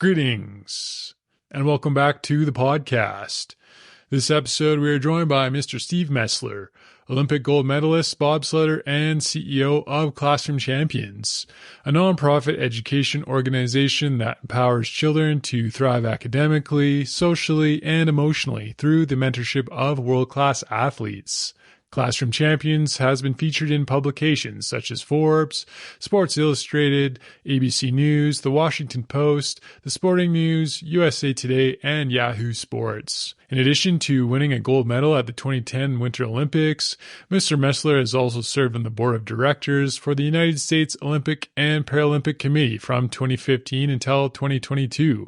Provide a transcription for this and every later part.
Greetings, and welcome back to the podcast. This episode, we are joined by Mr. Mesler, Olympic gold medalist, bobsledder, and CEO of Classroom Champions, a nonprofit education organization that empowers children to thrive academically, socially, and emotionally through the mentorship of world-class athletes. Classroom Champions has been featured in publications such as Forbes, Sports Illustrated, ABC News, The Washington Post, The Sporting News, USA Today, and Yahoo Sports. In addition to winning a gold medal at the 2010 Winter Olympics, Mr. Mesler has also served on the board of directors for the United States Olympic and Paralympic Committee from 2015 until 2022,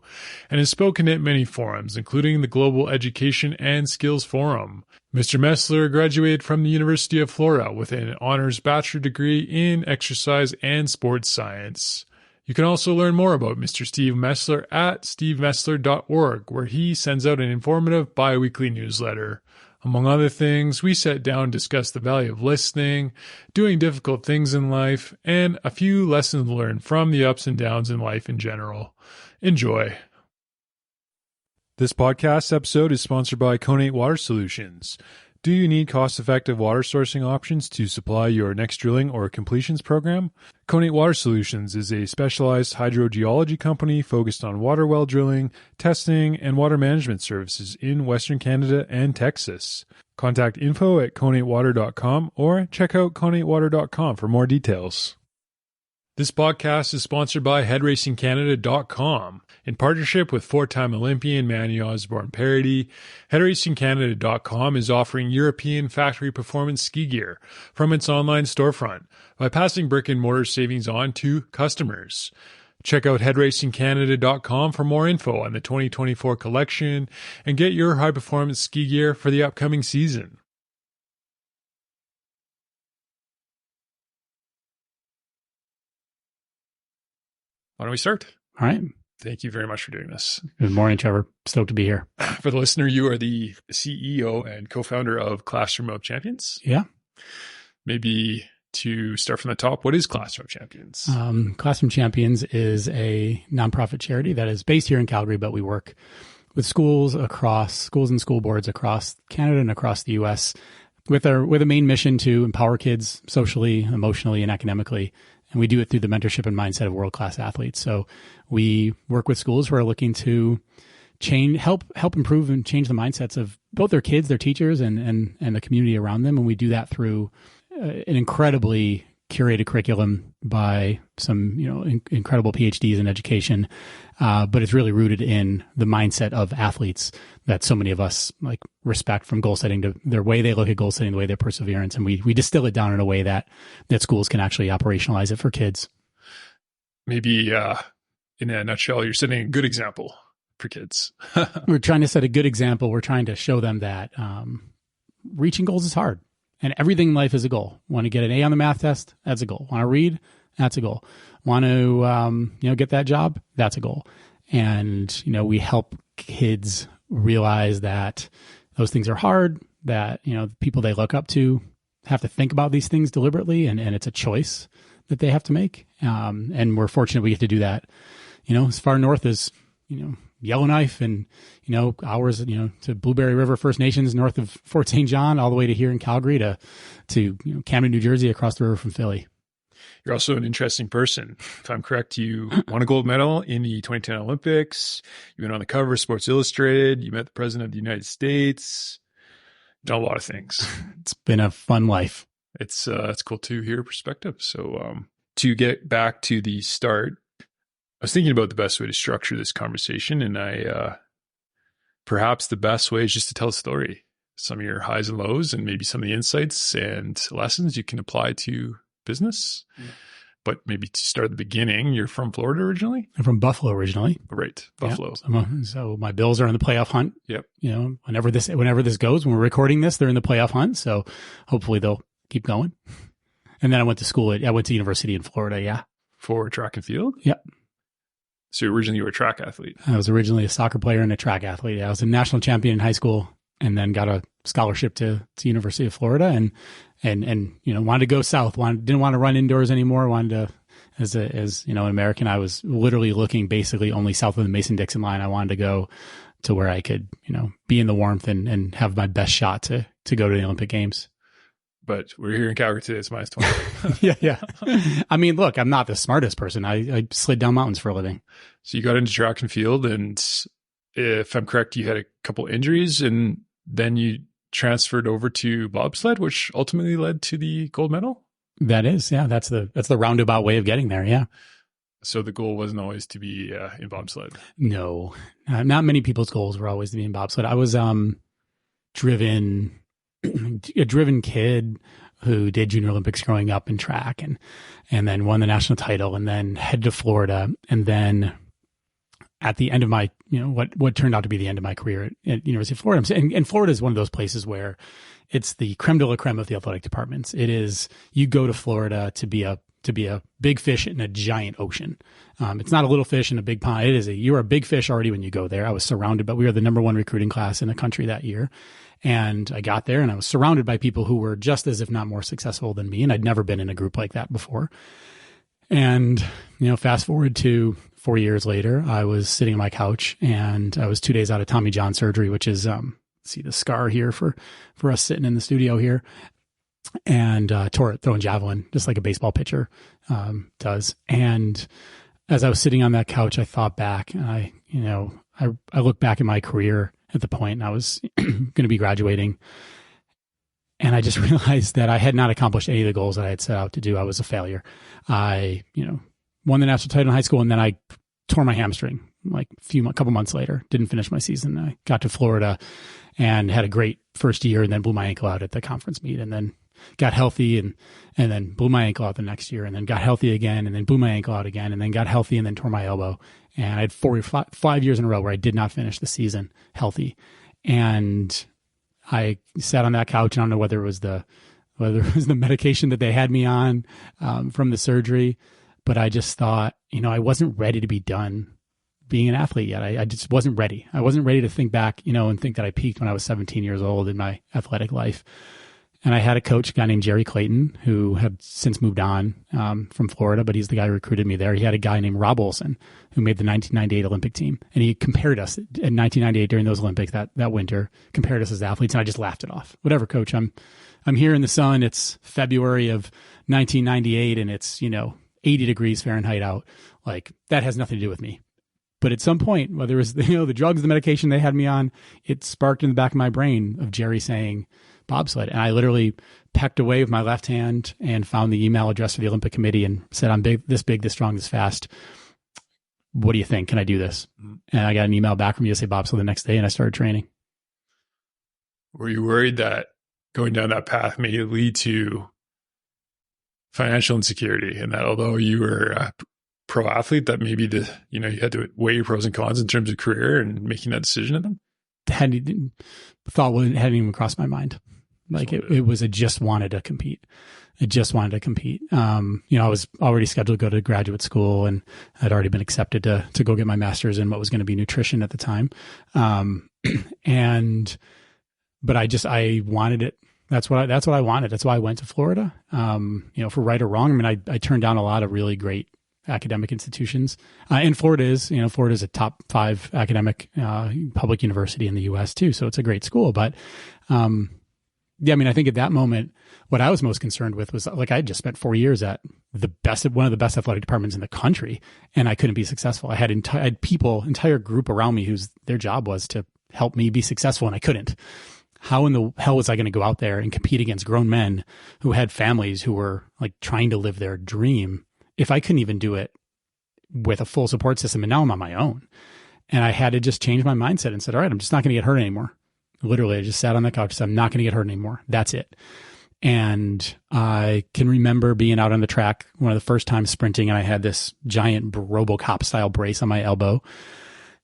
and has spoken at many forums, including the Global Education and Skills Forum. Mr. Mesler graduated from the University of Florida with an honors bachelor degree in exercise and sports science. You can also learn more about Mr. Steve Mesler at stevemesler.org, where he sends out an informative bi-weekly newsletter. Among other things, we sat down and discussed the value of listening, doing difficult things in life, and a few lessons learned from the ups and downs in life in general. Enjoy. This podcast episode is sponsored by Conate Water Solutions. Do you need cost-effective water sourcing options to supply your next drilling or completions program? Conate Water Solutions is a specialized hydrogeology company focused on water well drilling, testing, and water management services in Western Canada and Texas. Contact info at conatewater.com or check out conatewater.com for more details. This podcast is sponsored by headracingcanada.com. In partnership with four-time Olympian Manny Osborne-Parody, headracingcanada.com is offering European factory performance ski gear from its online storefront by passing brick-and-mortar savings on to customers. Check out headracingcanada.com for more info on the 2024 collection and get your high-performance ski gear for the upcoming season. Why don't we start? All right. Thank you very much for doing this. Good morning, Trevor. Stoked to be here. For the listener, you are the CEO and co-founder of Classroom Champions. Yeah. Maybe to start from the top, what is Classroom Champions? Classroom Champions is a nonprofit charity that is based here in Calgary, but we work with schools and school boards across Canada and across the U.S. with a main mission to empower kids socially, emotionally, and academically. And we do it through the mentorship and mindset of world-class athletes. So we work with schools who are looking to help improve and change the mindsets of both their kids, their teachers, and the community around them. And we do that through an incredibly curated curriculum by some incredible PhDs in education. But it's really rooted in the mindset of athletes that so many of us respect, from goal setting to their way they look at goal setting, the way their perseverance. And we distill it down in a way that schools can actually operationalize it for kids. Maybe in a nutshell, you're setting a good example for kids. We're trying to set a good example. We're trying to show them that reaching goals is hard. And everything in life is a goal. Want to get an A on the math test? That's a goal. Want to read? That's a goal. Want to get that job? That's a goal. And we help kids realize that those things are hard. That people they look up to have to think about these things deliberately, and it's a choice that they have to make. And we're fortunate we get to do that. As far north as Yellowknife and, hours, to Blueberry River First Nations north of Fort St. John, all the way to here in Calgary to Camden, New Jersey, across the river from Philly. You're also an interesting person. If I'm correct, you won a gold medal in the 2010 Olympics. You went on the cover of Sports Illustrated. You met the President of the United States. Done a lot of things. It's been a fun life. It's cool to hear your perspective. So to get back to the start, I was thinking about the best way to structure this conversation, and perhaps the best way is just to tell a story, some of your highs and lows, and maybe some of the insights and lessons you can apply to business. Mm. But maybe to start at the beginning, you're from Florida originally? I'm from Buffalo originally. Right, Buffalo. Yep. So my Bills are in the playoff hunt. Yep. Whenever this goes, when we're recording this, they're in the playoff hunt. So hopefully they'll keep going. And then I went to university in Florida. Yeah. For track and field? Yep. So originally you were a track athlete? I was originally a soccer player and a track athlete. I was a national champion in high school, and then got a scholarship to University of Florida, and wanted to go south. Didn't want to run indoors anymore. Wanted to as an American, I was literally looking basically only south of the Mason-Dixon line. I wanted to go to where I could, be in the warmth and have my best shot to go to the Olympic Games. But we're here in Calgary today. It's -20. Yeah. I mean, look, I'm not the smartest person. I slid down mountains for a living. So you got into track and field, and if I'm correct, you had a couple injuries, and then you transferred over to bobsled, which ultimately led to the gold medal. That is, yeah. That's the roundabout way of getting there. Yeah. So the goal wasn't always to be in bobsled. No, not many people's goals were always to be in bobsled. I was a driven kid who did Junior Olympics growing up in track, and then won the national title, and then headed to Florida, and then at the end of my, what turned out to be the end of my career at University of Florida. And Florida is one of those places where it's the creme de la creme of the athletic departments. It is, you go to Florida to be a big fish in a giant ocean. It's not a little fish in a big pond. You're a big fish already when you go there. I was surrounded, but we were the #1 recruiting class in the country that year. And I got there and I was surrounded by people who were just as, if not more successful than me. And I'd never been in a group like that before. And, fast forward to 4 years later, I was sitting on my couch and I was 2 days out of Tommy John surgery, which is, see the scar here for us sitting in the studio here, and tore it throwing javelin, just like a baseball pitcher does. And as I was sitting on that couch, I thought back, and I look back at my career at the point, and I was going to be graduating, and I just realized that I had not accomplished any of the goals that I had set out to do. I was a failure. I, won the national title in high school, and then I tore my hamstring like couple months later. Didn't finish my season. I got to Florida and had a great first year, and then blew my ankle out at the conference meet, and then got healthy and then blew my ankle out the next year, and then got healthy again, and then blew my ankle out again, and then got healthy and then tore my elbow. And I had 5 years in a row where I did not finish the season healthy. And I sat on that couch, and I don't know whether it was the medication that they had me on from the surgery, but I just thought, I wasn't ready to be done being an athlete yet. I just wasn't ready. I wasn't ready to think back, and think that I peaked when I was 17 years old in my athletic life. And I had a coach, a guy named Jerry Clayton, who had since moved on from Florida, but he's the guy who recruited me there. He had a guy named Rob Olson, who made the 1998 Olympic team. And he compared us in 1998 during those Olympics that winter, compared us as athletes. And I just laughed it off. Whatever, coach, I'm here in the sun. It's February of 1998 and it's, 80 degrees Fahrenheit out. Like, that has nothing to do with me. But at some point, whether it was, the drugs, the medication they had me on, it sparked in the back of my brain of Jerry saying bobsled. And I literally pecked away with my left hand and found the email address for the Olympic Committee and said, I'm big, this strong, this fast. What do you think? Can I do this? And I got an email back from USA Bobsled the next day, and I started training. Were you worried that going down that path may lead to financial insecurity, and that although you were a pro athlete, that maybe you had to weigh your pros and cons in terms of career and making that decision? At them, thought hadn't even crossed my mind. Like it was, I just wanted to compete. I was already scheduled to go to graduate school, and I'd already been accepted to go get my master's in what was going to be nutrition at the time. But I wanted it. That's what I wanted. That's why I went to Florida. For right or wrong, I mean, I turned down a lot of really great academic institutions. And Florida is a top 5 academic public university in the U.S. too. So it's a great school. But I think at that moment, what I was most concerned with was, like, I had just spent 4 years at one of the best athletic departments in the country, and I couldn't be successful. I had entire group around me whose their job was to help me be successful, and I couldn't. How in the hell was I going to go out there and compete against grown men who had families who were like trying to live their dream if I couldn't even do it with a full support system? And now I'm on my own. And I had to just change my mindset and said, all right, I'm just not going to get hurt anymore. Literally, I just sat on the couch and said, I'm not going to get hurt anymore. That's it. And I can remember being out on the track one of the first times sprinting, and I had this giant RoboCop style brace on my elbow.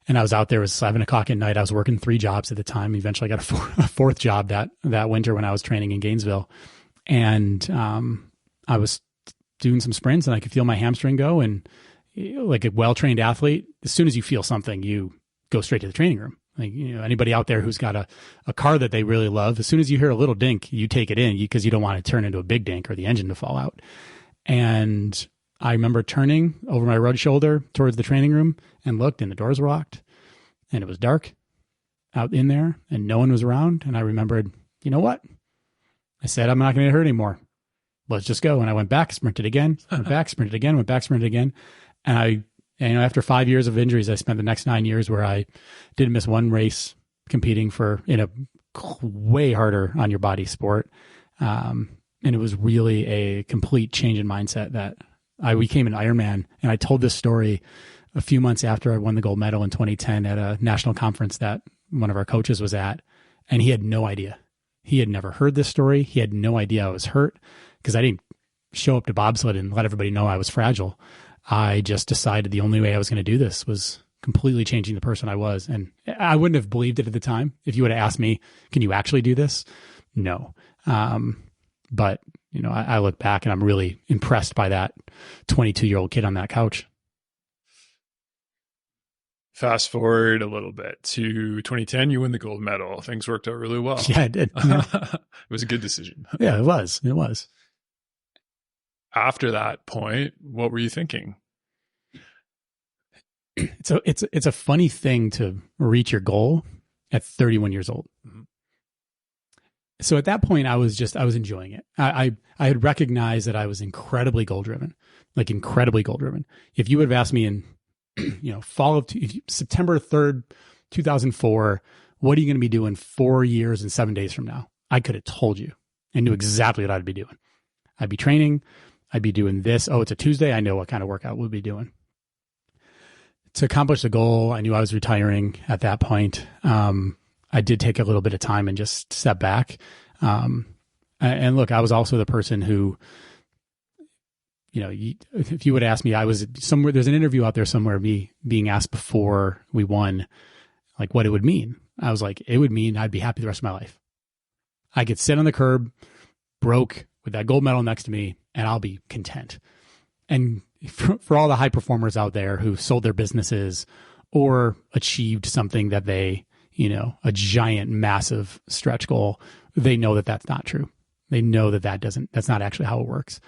And I was out there, it was 7 o'clock at night. I was working 3 jobs at the time. Eventually I got a fourth job that winter when I was training in Gainesville. And I was doing some sprints, and I could feel my hamstring go. And like a well-trained athlete, as soon as you feel something, you go straight to the training room. Like, anybody out there who's got a car that they really love, as soon as you hear a little dink, you take it in because you don't want it to turn into a big dink or the engine to fall out. And I remember turning over my right shoulder towards the training room and looked, and the doors were locked, and it was dark out in there, and no one was around. And I remembered, you know what? I said, I'm not going to get hurt anymore. Let's just go. And I went back, sprinted again, went back, sprinted again, went back, sprinted again. And after 5 years of injuries, I spent the next 9 years where I didn't miss one race competing in a way harder on your body sport. And it was really a complete change in mindset that I became an Ironman. And I told this story a few months after I won the gold medal in 2010 at a national conference that one of our coaches was at. And he had no idea. He had never heard this story. He had no idea I was hurt because I didn't show up to bobsled and let everybody know I was fragile. I just decided the only way I was going to do this was completely changing the person I was. And I wouldn't have believed it at the time. If you would have asked me, can you actually do this? No. But, I look back and I'm really impressed by that 22-year-old kid on that couch. Fast forward a little bit to 2010, you win the gold medal. Things worked out really well. Yeah, it did. It was a good decision. Yeah, it was. It was. After that point, what were you thinking? It's a funny thing to reach your goal at 31 years old. Mm-hmm. So at that point, I was enjoying it. I had recognized that I was incredibly goal driven, like incredibly goal driven. If you would have asked me in, September 3rd, 2004, what are you going to be doing 4 years and 7 days from now? I could have told you and knew exactly what I'd be doing. I'd be training. I'd be doing this. Oh, it's a Tuesday. I know what kind of workout we'll be doing. To accomplish the goal, I knew I was retiring at that point. I did take a little bit of time and just step back. And look, I was also the person who, if you would ask me, I was somewhere, there's an interview out there somewhere, me being asked before we won, like what it would mean. I was like, it would mean I'd be happy the rest of my life. I could sit on the curb, broke with that gold medal next to me, and I'll be content. And for all the high performers out there who sold their businesses or achieved something that they, a giant, massive stretch goal, they know that that's not true. They know that's not actually how it works.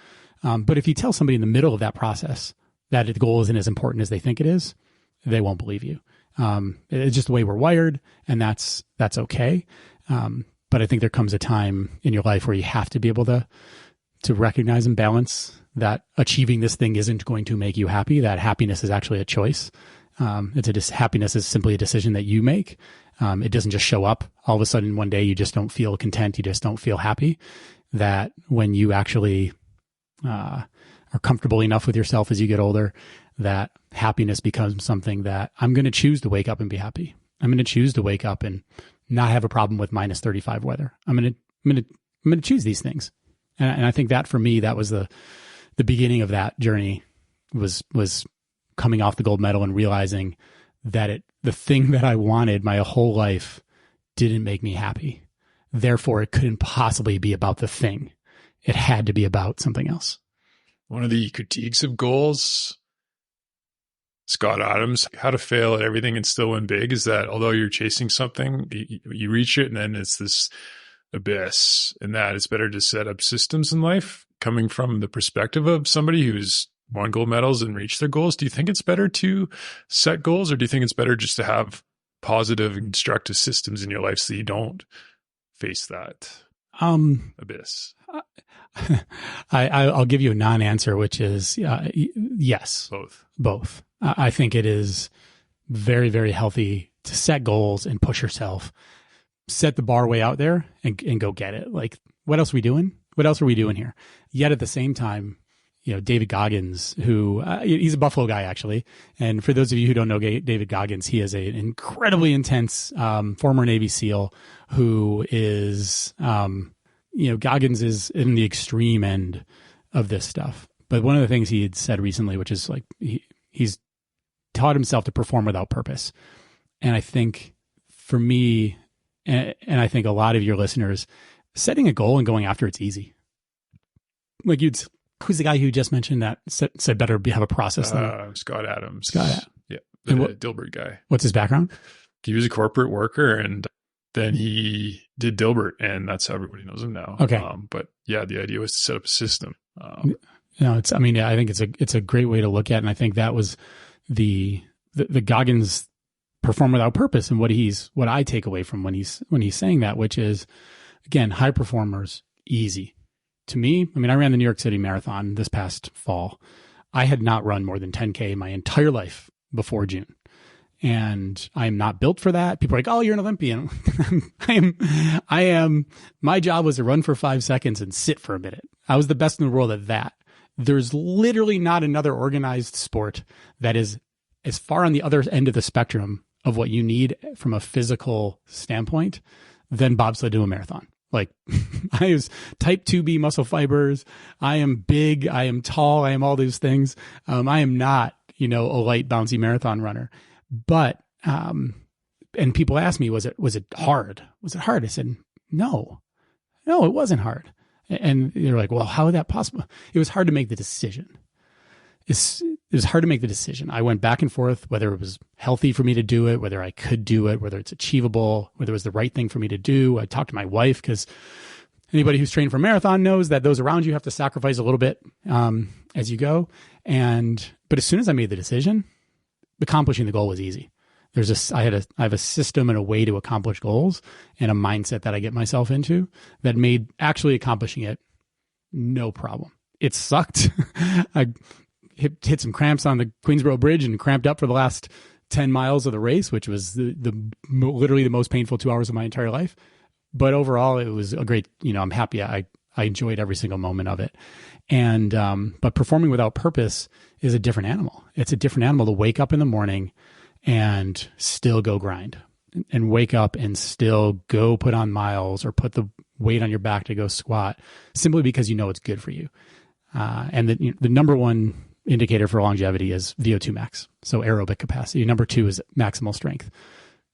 But if you tell somebody in the middle of that process that the goal isn't as important as they think it is, they won't believe you. It's just the way we're wired, and that's okay. But I think there comes a time in your life where you have to be able to recognize and balance that achieving this thing isn't going to make you happy, that happiness is actually a choice. Happiness is simply a decision that you make. It doesn't just show up. All of a sudden, one day you just don't feel content. You just don't feel happy. That when you actually are comfortable enough with yourself as you get older, that happiness becomes something that I'm going to choose to wake up and be happy. I'm going to choose to wake up and not have a problem with minus 35 weather. I'm going to choose these things. And I think that for me, that was the beginning of that journey was coming off the gold medal and realizing that the thing that I wanted my whole life didn't make me happy. Therefore, it couldn't possibly be about the thing. It had to be about something else. One of the critiques of goals, Scott Adams, how to fail at everything and still win big, is that although you're chasing something, you reach it and then it's this abyss, and that it's better to set up systems in life coming from the perspective of somebody who's won gold medals and reached their goals. Do you think it's better to set goals, or do you think it's better just to have positive and constructive systems in your life so you don't face that abyss? I'll give you a non-answer, which is yes. Both. I think it is very, very healthy to set goals and push yourself, set the bar way out there and go get it. Like, what else are we doing? What else are we doing here? Yet at the same time, David Goggins, who he's a Buffalo guy, actually. And for those of you who don't know David Goggins, he is an incredibly intense former Navy SEAL who is, Goggins is in the extreme end of this stuff. But one of the things he had said recently, which is like, he's taught himself to perform without purpose. And I think for me, and I think a lot of your listeners, setting a goal and going after it's easy. Like who's the guy who just mentioned that said better have a process? Scott Adams. Yeah. The Dilbert guy. What's his background? He was a corporate worker and then he did Dilbert, and that's how everybody knows him now. Okay. But yeah, the idea was to set up a system. No, I think it's a great way to look at it. And I think that was the Goggins perform without purpose and what I take away from when he's saying that, which is, again, high performers, easy. To me, I ran the New York City Marathon this past fall. I had not run more than 10K my entire life before June. And I am not built for that. People are like, oh, you're an Olympian. I am. My job was to run for 5 seconds and sit for a minute. I was the best in the world at that. There's literally not another organized sport that is as far on the other end of the spectrum of what you need from a physical standpoint than bobsled to a marathon. Like, I use type 2B muscle fibers. I am big. I am tall. I am all these things. I am not, a light, bouncy marathon runner. But, and people ask me, was it hard? Was it hard? I said, no, it wasn't hard. And they're like, well, how is that possible? It was hard to make the decision. It was hard to make the decision. I went back and forth, whether it was healthy for me to do it, whether I could do it, whether it's achievable, whether it was the right thing for me to do. I talked to my wife, because anybody who's trained for a marathon knows that those around you have to sacrifice a little bit as you go. But as soon as I made the decision, accomplishing the goal was easy. I have a system and a way to accomplish goals and a mindset that I get myself into that made actually accomplishing it no problem. It sucked. I hit some cramps on the Queensboro Bridge and cramped up for the last 10 miles of the race, which was literally the most painful 2 hours of my entire life. But overall, it was a great, I'm happy. I enjoyed every single moment of it. And, but performing without purpose is a different animal. It's a different animal to wake up in the morning and still go grind, and wake up and still go put on miles or put the weight on your back to go squat, simply because it's good for you. And the number one indicator for longevity is VO2 max, so aerobic capacity. Number 2 is maximal strength.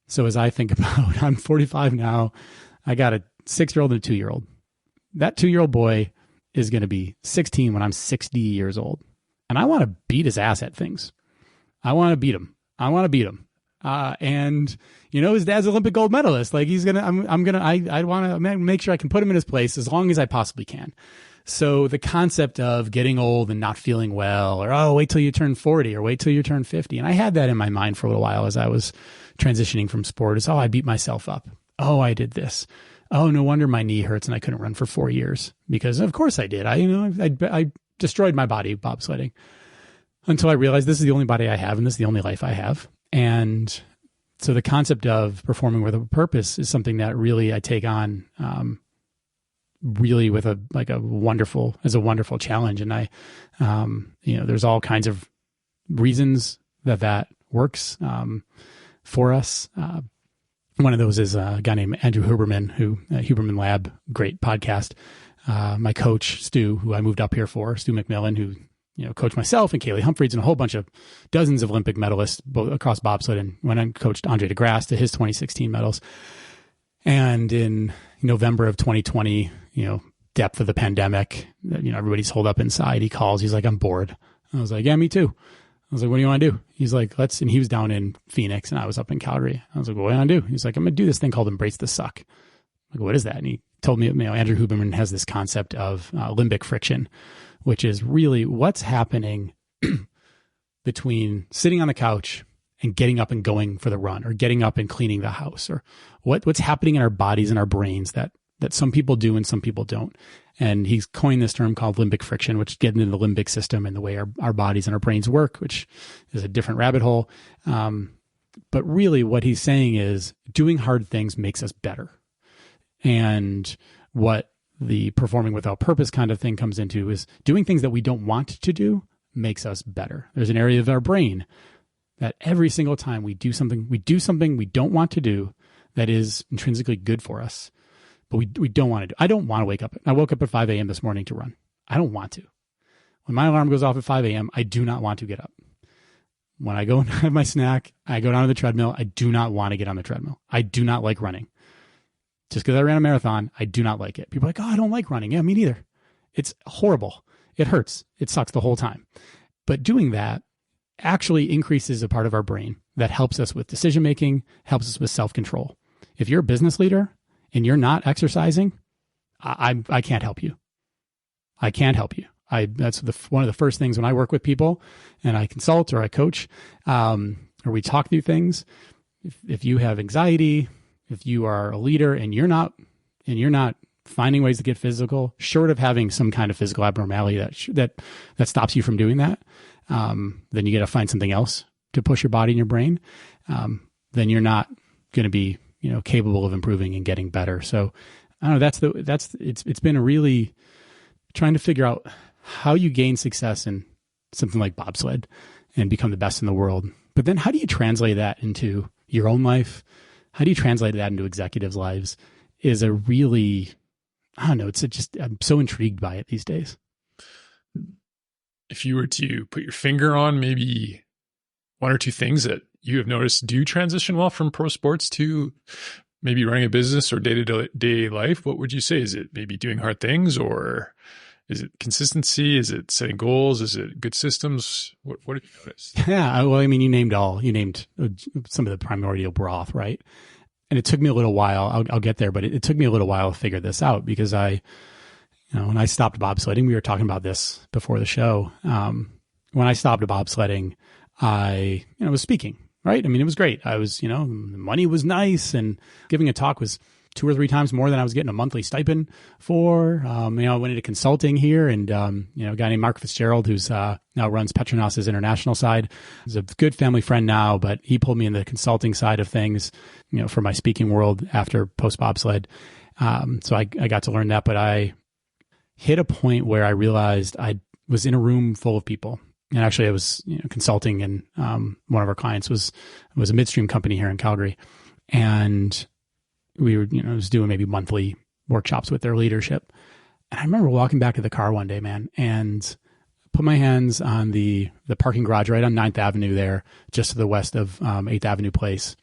So as I think about, I'm 45 now, I got a 6-year-old and a 2-year-old. That 2-year-old boy is going to be 16 when I'm 60 years old. And I want to beat his ass at things. I want to beat him. And his dad's Olympic gold medalist. Like, I want to make sure I can put him in his place as long as I possibly can. So the concept of getting old and not feeling well, or, wait till you turn 40 or wait till you turn 50. And I had that in my mind for a little while as I was transitioning from sport, is, I beat myself up. I did this. No wonder my knee hurts and I couldn't run for 4 years, because of course I did. I destroyed my body bobsledding, until I realized this is the only body I have and this is the only life I have. And so the concept of performing with a purpose is something that really I take on, really with a wonderful challenge. And there's all kinds of reasons that works, for us. One of those is a guy named Andrew Huberman, Huberman Lab, great podcast. My coach, Stu, who I moved up here for, Stu McMillan, who, coached myself and Kaylee Humphreys and a whole bunch of dozens of Olympic medalists both across bobsled, and when I coached Andre DeGrasse to his 2016 medals. And in November of 2020, depth of the pandemic, everybody's holed up inside. He calls, he's like, I'm bored. I was like, yeah, me too. I was like, what do you want to do? He's like, and he was down in Phoenix and I was up in Calgary. I was like, what do you want to do? He's like, I'm going to do this thing called Embrace the Suck. I'm like, what is that? And he told me, Andrew Huberman has this concept of limbic friction, which is really what's happening between sitting on the couch and getting up and going for the run, or getting up and cleaning the house, or what's happening in our bodies and our brains that some people do and some people don't. And he's coined this term called limbic friction, which gets into the limbic system and the way our bodies and our brains work, which is a different rabbit hole. But really what he's saying is doing hard things makes us better. And what the performing without purpose kind of thing comes into is doing things that we don't want to do makes us better. There's an area of our brain that every single time we do something we don't want to do that is intrinsically good for us, but we don't want to do. I don't want to wake up. I woke up at 5 a.m. this morning to run. I don't want to. When my alarm goes off at 5 a.m., I do not want to get up. When I go and have my snack, I go down to the treadmill. I do not want to get on the treadmill. I do not like running. Just because I ran a marathon, I do not like it. People are like, I don't like running. Yeah, me neither. It's horrible. It hurts. It sucks the whole time. But doing that actually increases a part of our brain that helps us with decision-making, helps us with self-control. If you're a business leader and you're not exercising, I can't help you. I can't help you. That's one of the first things when I work with people and I consult or I coach, or we talk through things. If you have anxiety, if you are a leader and you're not finding ways to get physical, short of having some kind of physical abnormality that stops you from doing that, then you got to find something else to push your body and your brain. Then you're not going to be, capable of improving and getting better. So I don't know, it's been a really trying to figure out how you gain success in something like bobsled and become the best in the world. But then how do you translate that into your own life? How do you translate that into executives' lives is a really, I don't know, I'm so intrigued by it these days. If you were to put your finger on maybe one or two things that you have noticed do transition well from pro sports to maybe running a business or day-to-day life, what would you say? Is it maybe doing hard things, or is it consistency? Is it setting goals? Is it good systems? What have you noticed? Yeah, well, I mean, you named some of the primordial broth, right? And it took me a little while. I'll get there, but it took me a little while to figure this out because when I stopped bobsledding, we were talking about this before the show. When I stopped bobsledding, I was speaking, right? I mean, it was great. I was, the money was nice, and giving a talk was 2 or 3 times more than I was getting a monthly stipend for. I went into consulting here, and a guy named Mark Fitzgerald, who's now runs Petronas' international side, is a good family friend now, but he pulled me in the consulting side of things, for my speaking world after post bobsled. So I got to learn that, but I hit a point where I realized I was in a room full of people. And actually I was consulting, and one of our clients was a midstream company here in Calgary. And we were, was doing maybe monthly workshops with their leadership. And I remember walking back to the car one day, man, and put my hands on the parking garage right on 9th Avenue there, just to the west of 8th Avenue Place.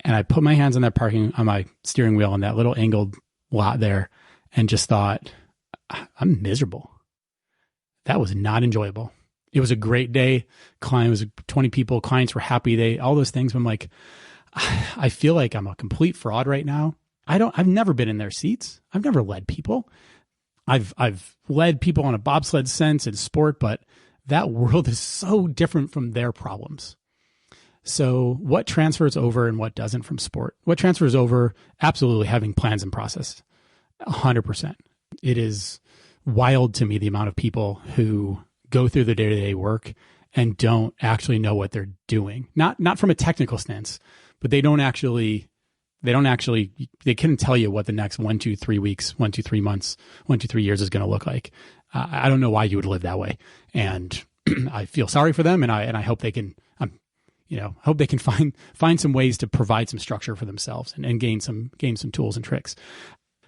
And I put my hands on on my steering wheel on that little angled lot there, and just thought, I'm miserable. That was not enjoyable. It was a great day. Client was 20 people. Clients were happy. All those things. But I'm like, I feel like I'm a complete fraud right now. I've never been in their seats. I've never led people. I've led people on a bobsled sense in sport, but that world is so different from their problems. So what transfers over and what doesn't from sport? What transfers over? Absolutely having plans and process. 100%. It is wild to me the amount of people who go through the day-to-day work and don't actually know what they're doing. Not from a technical stance, but they couldn't tell you what the next 1, 2, 3 weeks, 1, 2, 3 months, 1, 2, 3 years is going to look like. I don't know why you would live that way. And I feel sorry for them. And I hope they can, hope they can find some ways to provide some structure for themselves and gain some tools and tricks.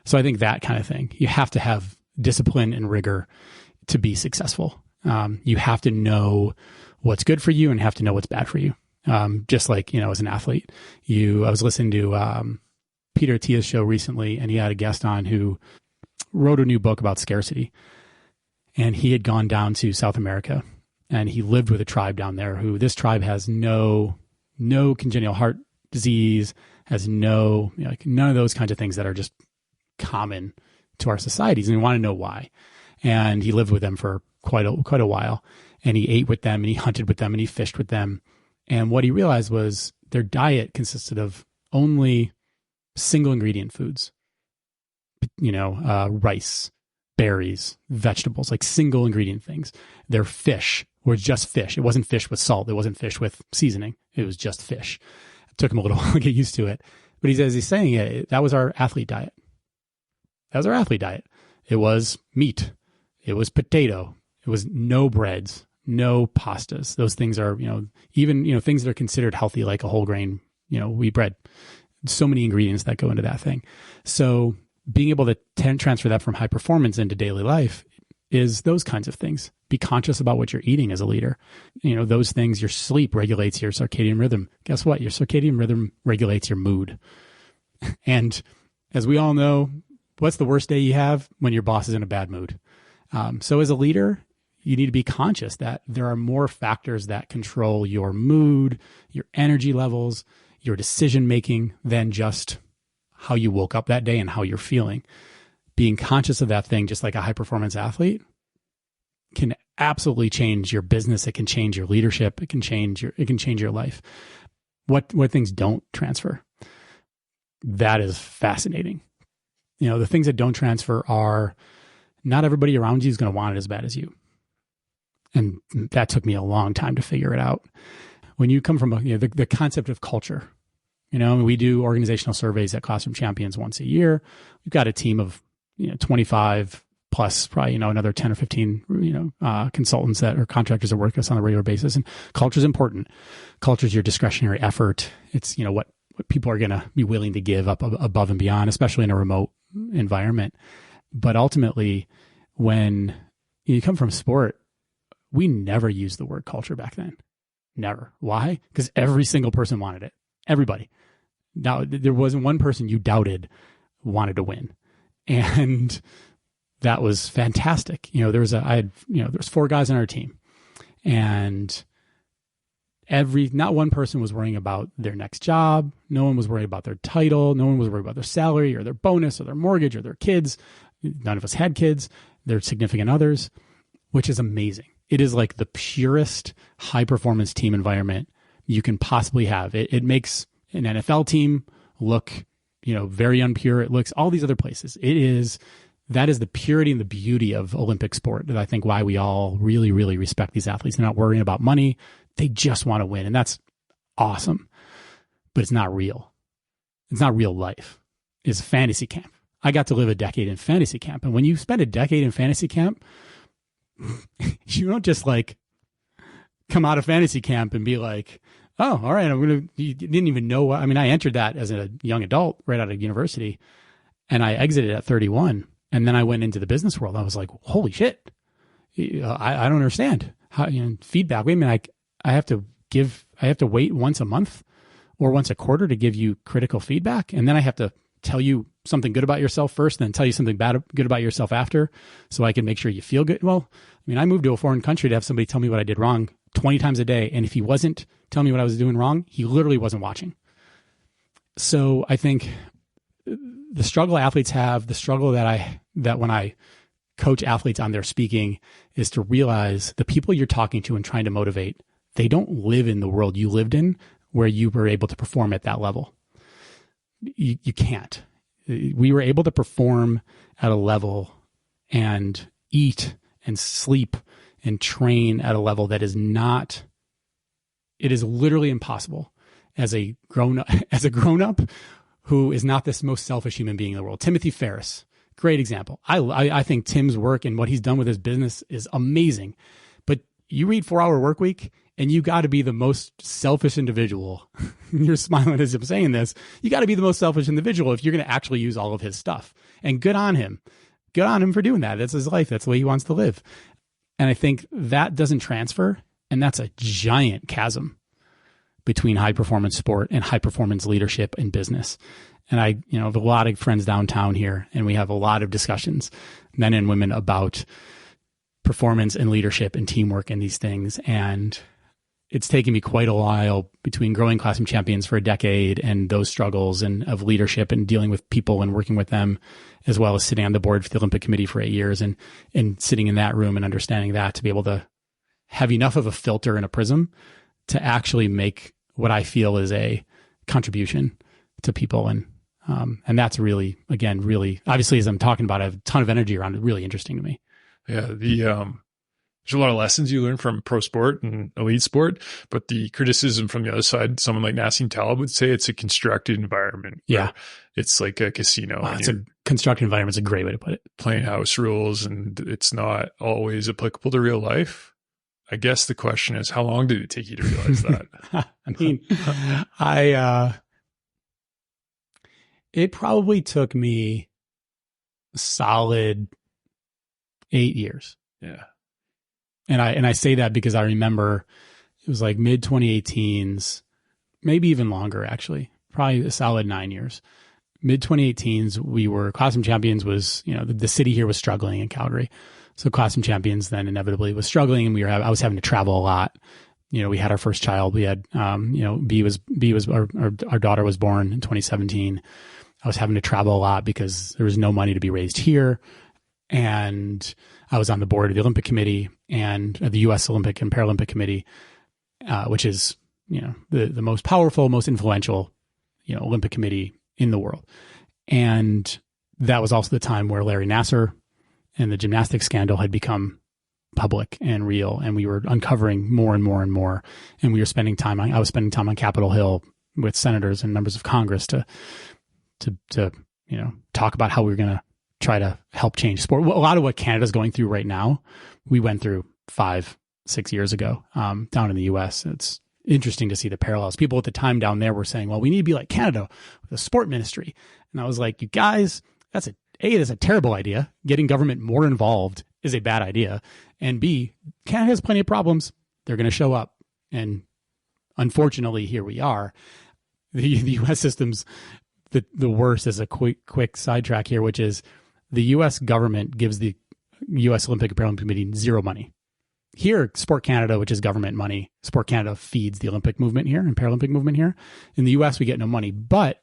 So I think that kind of thing, you have to have discipline and rigor to be successful. You have to know what's good for you and have to know what's bad for you. Just like, as an athlete, I was listening to Peter Attia's show recently, and he had a guest on who wrote a new book about scarcity. And he had gone down to South America, and he lived with a tribe down there this tribe has no congenital heart disease, has none of those kinds of things that are just common to our societies. And we want to know why. And he lived with them for quite a while, and he ate with them, and he hunted with them, and he fished with them. And what he realized was their diet consisted of only single ingredient foods, rice, berries, vegetables, like single ingredient things. Their fish were just fish. It wasn't fish with salt. It wasn't fish with seasoning. It was just fish. It took him a little while to get used to it. But he's saying it, that was our athlete diet. It was meat. It was potato. It was no breads, no pastas. Those things are, even, things that are considered healthy, like a whole grain, wheat bread. So many ingredients that go into that thing. So being able to transfer that from high performance into daily life is those kinds of things. Be conscious about what you're eating as a leader. Those things, your sleep regulates your circadian rhythm. Guess what? Your circadian rhythm regulates your mood. And as we all know, what's the worst day you have? When your boss is in a bad mood. So as a leader, you need to be conscious that there are more factors that control your mood, your energy levels, your decision-making than just how you woke up that day and how you're feeling. Being conscious of that thing, just like a high-performance athlete, can absolutely change your business. It can change your leadership. It can change your life. What things don't transfer? That is fascinating. The things that don't transfer are not everybody around you is going to want it as bad as you. And that took me a long time to figure it out. When you come from the concept of culture, we do organizational surveys at Classroom Champions once a year. We've got a team of 25 plus probably another 10 or 15 consultants that are contractors that work with us on a regular basis. And culture is important. Culture is your discretionary effort. It's what people are going to be willing to give up above and beyond, especially in a remote environment. But ultimately, when you come from sport, we never used the word culture back then. Never. Why? Because every single person wanted it. Everybody. Now, there wasn't one person you doubted wanted to win. And that was fantastic. There's 4 guys on our team, and not one person was worrying about their next job. No one was worried about their title. No one was worried about their salary or their bonus or their mortgage or their kids. None of us had kids, their significant others, which is amazing. It is like the purest high performance team environment you can possibly have. It makes an NFL team look, very unpure. It looks all these other places. That is the purity and the beauty of Olympic sport. That I think why we all really, really respect these athletes. They're not worrying about money. They just want to win. And that's awesome, but it's not real. It's not real life. It's fantasy camp. I got to live a decade in fantasy camp. And when you spend a decade in fantasy camp, you don't just come out of fantasy camp and be like, oh, all right, you didn't even know. I entered that as a young adult right out of university, and I exited at 31. And then I went into the business world. I was like, holy shit. I don't understand how, feedback. Wait a minute. I have to wait once a month or once a quarter to give you critical feedback. And then I have to tell you something good about yourself first, then tell you something good about yourself after, so I can make sure you feel good. Well, I moved to a foreign country to have somebody tell me what I did wrong 20 times a day. And if he wasn't telling me what I was doing wrong, he literally wasn't watching. So I think the struggle athletes have, the struggle that when I coach athletes on their speaking, is to realize the people you're talking to and trying to motivate, they don't live in the world you lived in where you were able to perform at that level. You can't. We were able to perform at a level and eat and sleep and train at a level that is not, it is literally impossible as a grown up who is not the most selfish human being in the world. Timothy Ferriss, great example. I think Tim's work and what he's done with his business is amazing. But you read 4 Hour Workweek and you got to be the most selfish individual. You're smiling as I'm saying this. You got to be the most selfish individual if you're going to actually use all of his stuff. And good on him. Good on him for doing that. That's his life. That's the way he wants to live. And I think that doesn't transfer. And that's a giant chasm between high performance sport and high performance leadership and business. And I, have a lot of friends downtown here, and we have a lot of discussions, men and women, about performance and leadership and teamwork and these things. And it's taken me quite a while between growing Classroom Champions for a decade and those struggles and of leadership and dealing with people and working with them, as well as sitting on the board for the Olympic Committee for 8 years and sitting in that room and understanding that, to be able to have enough of a filter and a prism to actually make what I feel is a contribution to people. And that's really, again, really, obviously, as I'm talking about, I have a ton of energy around it. Really interesting to me. Yeah. There's a lot of lessons you learn from pro sport and elite sport, but the criticism from the other side, someone like Nassim Taleb would say it's a constructed environment. Yeah. It's like a casino. Wow, it's a constructed environment. It's a great way to put it. Playing house rules, and it's not always applicable to real life. I guess the question is, how long did it take you to realize that? It probably took me a solid 8 years. Yeah. And I say that because I remember it was like mid 2018s, maybe even longer, actually, probably a solid 9 years. Mid 2018s, we were Classroom Champions was, the city here was struggling in Calgary. So Classroom Champions then inevitably was struggling, and I was having to travel a lot. We had our first child. We had, our daughter was born in 2017. I was having to travel a lot because there was no money to be raised here. And I was on the board of the Olympic Committee and the U.S. Olympic and Paralympic Committee, which is, the most powerful, most influential, Olympic committee in the world. And that was also the time where Larry Nassar and the gymnastics scandal had become public and real. And we were uncovering more and more and more. And we were spending time I was spending time on Capitol Hill with senators and members of Congress to talk about how we were going to try to help change sport. A lot of what Canada's going through right now, we went through 5-6 years ago down in the U.S. It's interesting to see the parallels. People at the time down there were saying, well, we need to be like Canada with a sport ministry. And I was like, you guys, that's a terrible idea. Getting government more involved is a bad idea. And B, Canada has plenty of problems. They're going to show up. And unfortunately, here we are. The U.S. system's the worst. As a quick sidetrack here, which is the U.S. government gives the U.S. Olympic and Paralympic Committee zero money. Here, Sport Canada, which is government money, Sport Canada feeds the Olympic movement here and Paralympic movement here. In the U.S., we get no money, but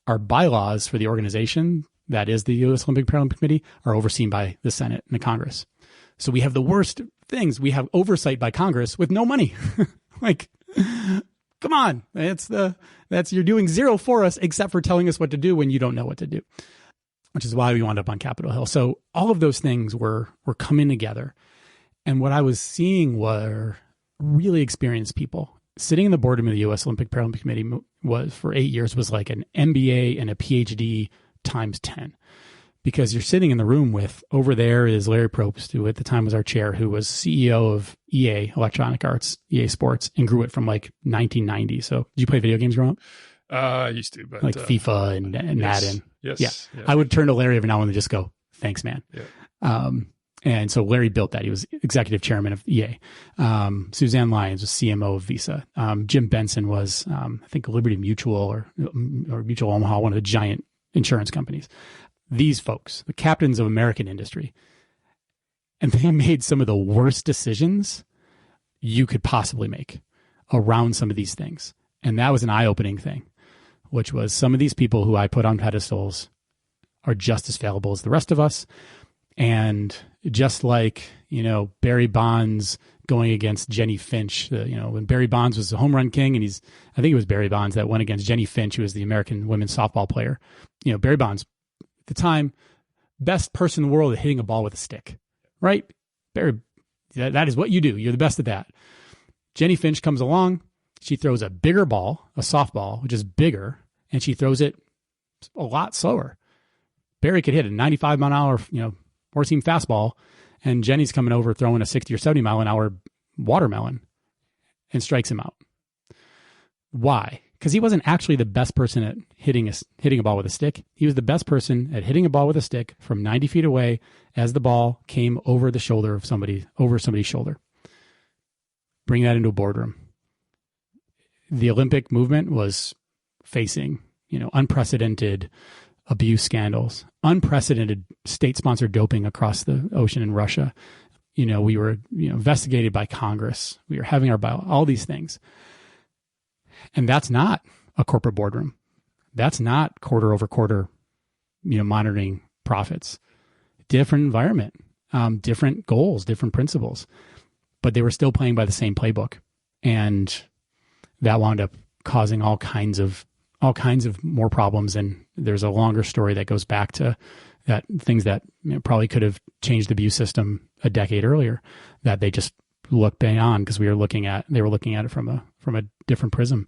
our bylaws for the organization, that is the U.S. Olympic and Paralympic Committee, are overseen by the Senate and the Congress. So we have the worst things. We have oversight by Congress with no money. Like, come on, you're doing zero for us except for telling us what to do when you don't know what to do, which is why we wound up on Capitol Hill. So all of those things were coming together. And what I was seeing were really experienced people. Sitting in the boardroom of the U.S. Olympic Paralympic Committee was, for 8 years, was like an MBA and a PhD times 10. Because you're sitting in the room with, over there is Larry Probst, who at the time was our chair, who was CEO of EA, Electronic Arts, EA Sports, and grew it from like 1990. So did you play video games growing up? I used to, but like FIFA and Madden. Yes. Yeah. I would turn to Larry every now and then and just go, thanks, man. Yeah. And so Larry built that. He was executive chairman of EA. Suzanne Lyons was CMO of Visa. Jim Benson was, I think, Liberty Mutual or Mutual Omaha, one of the giant insurance companies. These folks, the captains of American industry, and they made some of the worst decisions you could possibly make around some of these things. And that was an eye-opening thing, which was some of these people who I put on pedestals are just as fallible as the rest of us. And just like, Barry Bonds going against Jenny Finch, when Barry Bonds was the home run king, and I think it was Barry Bonds that went against Jenny Finch, who was the American women's softball player. Barry Bonds, at the time, best person in the world at hitting a ball with a stick, right? Barry, that is what you do. You're the best at that. Jenny Finch comes along. She throws a bigger ball, a softball, which is bigger, and she throws it a lot slower. Barry could hit a 95 mile an hour, four-seam fastball, and Jenny's coming over throwing a 60 or 70 mile an hour watermelon and strikes him out. Why? Because he wasn't actually the best person at hitting a ball with a stick. He was the best person at hitting a ball with a stick from 90 feet away as the ball came over the shoulder of somebody's shoulder. Bring that into a boardroom. The Olympic movement was facing, unprecedented abuse scandals, unprecedented state-sponsored doping across the ocean in Russia. We were investigated by Congress. We were having all these things. And that's not a corporate boardroom. That's not quarter over quarter, monitoring profits. Different environment, different goals, different principles. But they were still playing by the same playbook. And that wound up causing all kinds of more problems. And there's a longer story that goes back to that things that probably could have changed the abuse system a decade earlier that they just looked beyond because they were looking at it from a different prism.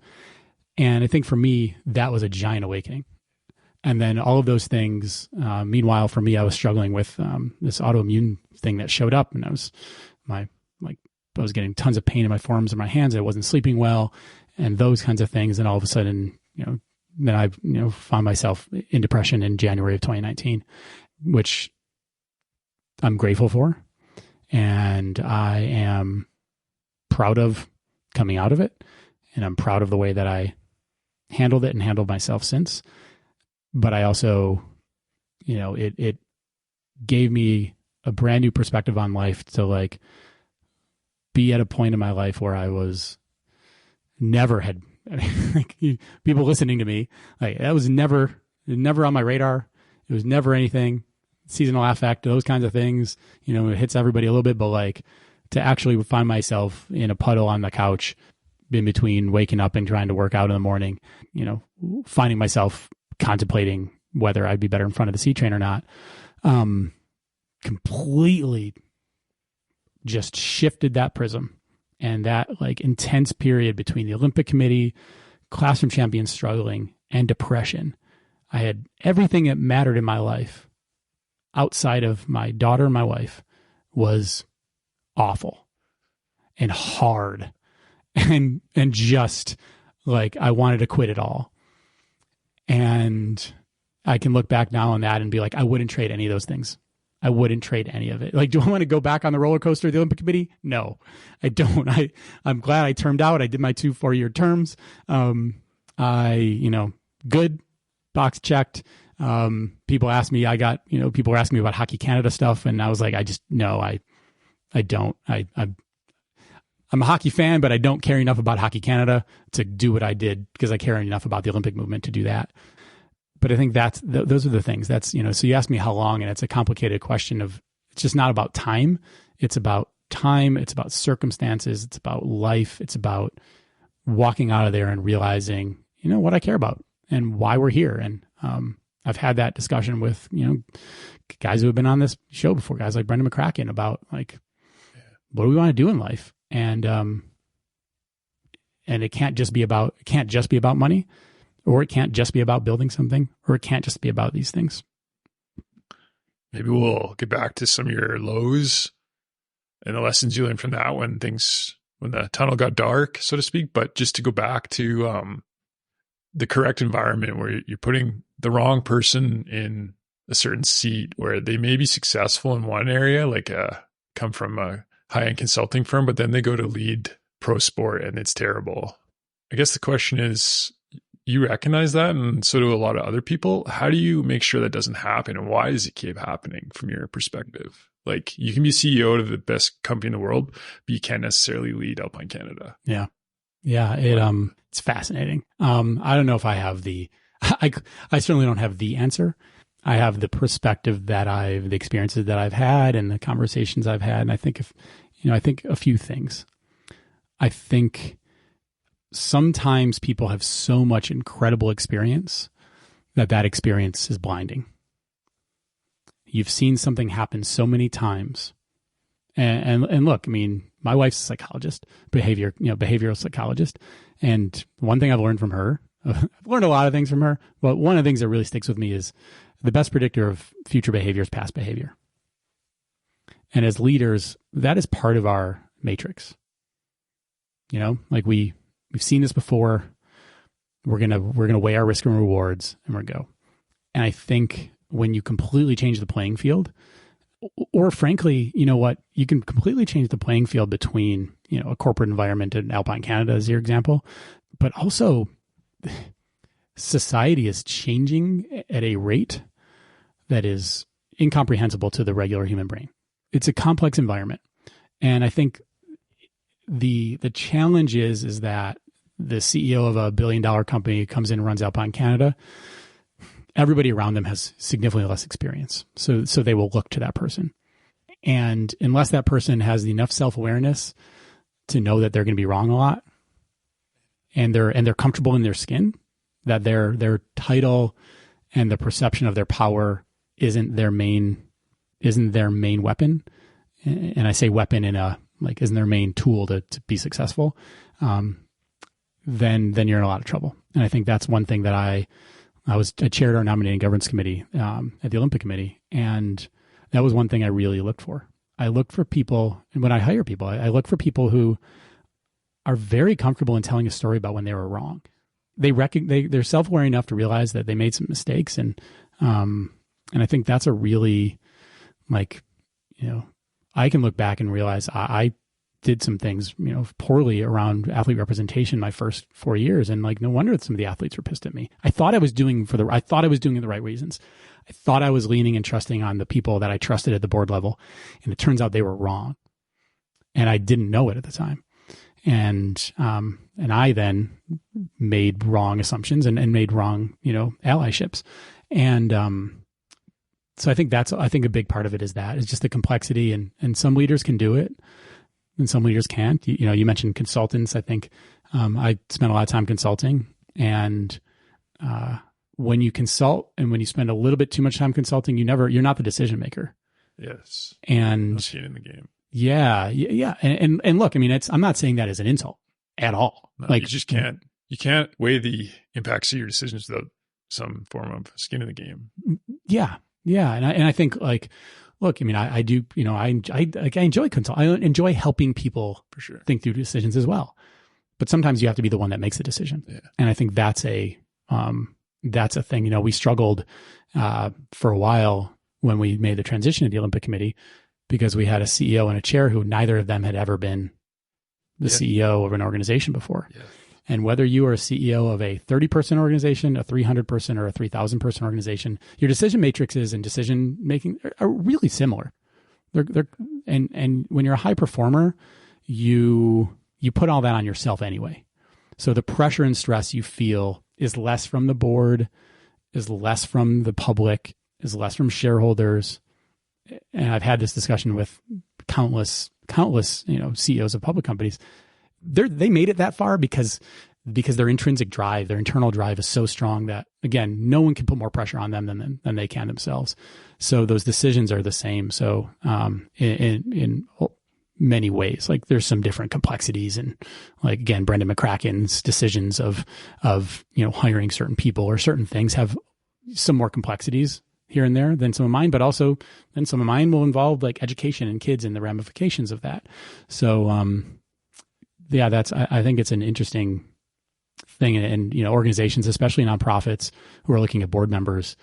And I think for me, that was a giant awakening. And then all of those things, meanwhile, for me, I was struggling with this autoimmune thing that showed up, and I was getting tons of pain in my forearms and my hands. I wasn't sleeping well, and those kinds of things. And all of a sudden, then I found myself in depression in January of 2019, which I'm grateful for, and I am proud of coming out of it, and I'm proud of the way that I handled it and handled myself since. But I also, it gave me a brand new perspective on life to be at a point in my life where I was people listening to me, that was never on my radar. It was never anything. seasonal affect, those kinds of things, it hits everybody a little bit, but like to actually find myself in a puddle on the couch in between waking up and trying to work out in the morning, finding myself contemplating whether I'd be better in front of the C train or not, completely just shifted that prism. And that like intense period between the Olympic Committee, classroom champions struggling, and depression. I had everything that mattered in my life outside of my daughter and my wife was awful and hard and just like I wanted to quit it all. And I can look back now on that and be like, I wouldn't trade any of those things. I wouldn't trade any of it. Like, do I want to go back on the roller coaster of the Olympic Committee? No, I don't. I'm glad I termed out. I did my 2 4-year terms. Good, box checked. People asked me, people were asking me about Hockey Canada stuff. And I was like, I don't. I'm a hockey fan, but I don't care enough about Hockey Canada to do what I did because I care enough about the Olympic movement to do that. But I think those are the things. That's, so you asked me how long, and it's a complicated question of, it's just not about time. It's about time. It's about circumstances. It's about life. It's about walking out of there and realizing, what I care about and why we're here. And I've had that discussion with, guys who have been on this show before, guys like Brendan McCracken about like, what do we want to do in life? And it can't just be about money. Or it can't just be about building something, or it can't just be about these things. Maybe we'll get back to some of your lows and the lessons you learned from that when the tunnel got dark, so to speak. But just to go back to the correct environment where you're putting the wrong person in a certain seat where they may be successful in one area, like come from a high-end consulting firm, but then they go to lead pro sport and it's terrible. I guess the question is, you recognize that, and so do a lot of other people. How do you make sure that doesn't happen, and why does it keep happening from your perspective? Like, you can be CEO of the best company in the world, but you can't necessarily lead Alpine Canada. Yeah. It's fascinating. I don't know if I have I certainly don't have the answer. I have the perspective the experiences that I've had and the conversations I've had. And I think I think a few things. I think sometimes people have so much incredible experience that experience is blinding. You've seen something happen so many times. And look, I mean, my wife's a psychologist, behavioral psychologist. And one thing I've learned from her, I've learned a lot of things from her, but one of the things that really sticks with me is the best predictor of future behavior is past behavior. And as leaders, that is part of our matrix. Like we've seen this before. We're gonna weigh our risk and rewards, and we're go. And I think when you completely change the playing field, or frankly, you can completely change the playing field between a corporate environment and Alpine Canada as your example, but also society is changing at a rate that is incomprehensible to the regular human brain. It's a complex environment, and I think the challenge is that the CEO of a $1 billion company comes in and runs Alpine Canada. Everybody around them has significantly less experience. So they will look to that person. And unless that person has enough self-awareness to know that they're going to be wrong a lot, and they're comfortable in their skin, that their title and the perception of their power isn't their main weapon. And I say weapon isn't their main tool to be successful. Then you're in a lot of trouble. And I think that's one thing that I chaired our nominating governance committee at the Olympic Committee, and that was one thing I really looked for. I looked for people, and when I hire people, I look for people who are very comfortable in telling a story about when they were wrong. They're self-aware enough to realize that they made some mistakes, and I think that's a really I can look back and realize I did some things, poorly around athlete representation my first 4 years. And no wonder that some of the athletes were pissed at me. I thought I was doing it for the right reasons. I thought I was leaning and trusting on the people that I trusted at the board level. And it turns out they were wrong. And I didn't know it at the time. And I then made wrong assumptions and made wrong, allyships. And So I think a big part of it is just the complexity, and some leaders can do it and some leaders can't. You mentioned consultants. I think I spent a lot of time consulting, and when you consult and when you spend a little bit too much time consulting, you're not the decision maker. Yes. And no skin in the game. Yeah. And look, I mean, I'm not saying that as an insult at all. No, you just can't. You can't weigh the impacts of your decisions without some form of skin in the game. Yeah. And I think, like, look, I mean, I do, I enjoy I enjoy helping people for sure think through decisions as well. But sometimes you have to be the one that makes the decision. Yeah. And I think that's a thing. We struggled for a while when we made the transition to the Olympic Committee, because we had a CEO and a chair who neither of them had ever been the CEO of an organization before. Yeah. And whether you are a CEO of a 30-person organization, a 300-person, or a 3,000-person organization, your decision matrices and decision making are really similar. And when you're a high performer, you put all that on yourself anyway. So the pressure and stress you feel is less from the board, is less from the public, is less from shareholders. And I've had this discussion with countless CEOs of public companies. They made it that far because their intrinsic drive, their internal drive is so strong that, again, no one can put more pressure on them than they can themselves. So those decisions are the same. So in many ways, like, there's some different complexities, and, like, again, Brendan McCracken's decisions of hiring certain people or certain things have some more complexities here and there than some of mine, but also then some of mine will involve, like, education and kids and the ramifications of that. So, I think it's an interesting thing. And organizations, especially nonprofits who are looking at board members,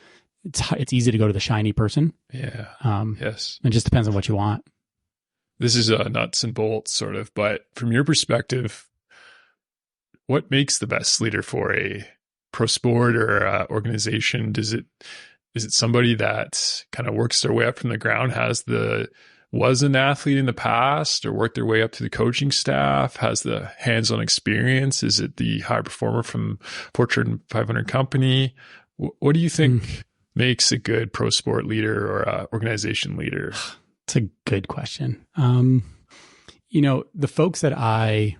it's easy to go to the shiny person. Yeah. Yes. It just depends on what you want. This is nuts and bolts sort of, but from your perspective, what makes the best leader for a pro sport or organization? Is it somebody that kind of works their way up from the ground, was an athlete in the past, or worked their way up to the coaching staff, has the hands-on experience? Is it the high performer from Fortune 500 company? What do you think makes a good pro sport leader or organization leader? It's a good question. The folks that I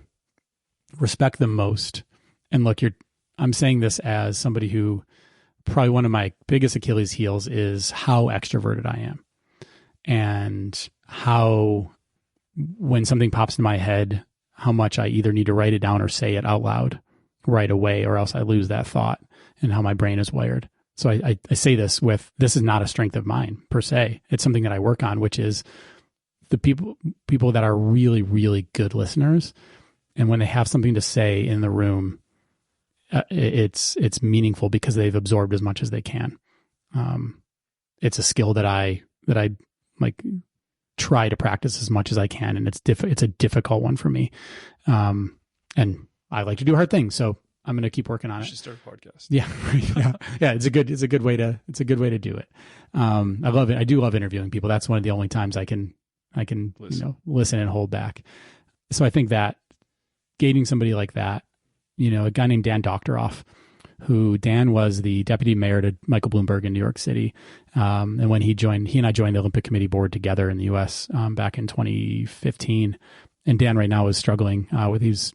respect the most, and look, I'm saying this as somebody who, probably one of my biggest Achilles heels is how extroverted I am, and how, when something pops in my head, how much I either need to write it down or say it out loud right away, or else I lose that thought, and how my brain is wired. So I say this is not a strength of mine per se. It's something that I work on, which is the people that are really, really good listeners. And when they have something to say in the room, it's meaningful because they've absorbed as much as they can. It's a skill that I like try to practice as much as I can. And it's a difficult one for me. And I like to do hard things. So I'm going to keep working on it. You should start a podcast. Yeah. Yeah. It's a good way to do it. I love it. I do love interviewing people. That's one of the only times I can listen and hold back. So I think that gating somebody like that, a guy named Dan Doctoroff, Dan was the deputy mayor to Michael Bloomberg in New York City. And when he and I joined the Olympic Committee board together in the US, back in 2015. And Dan right now is struggling, he's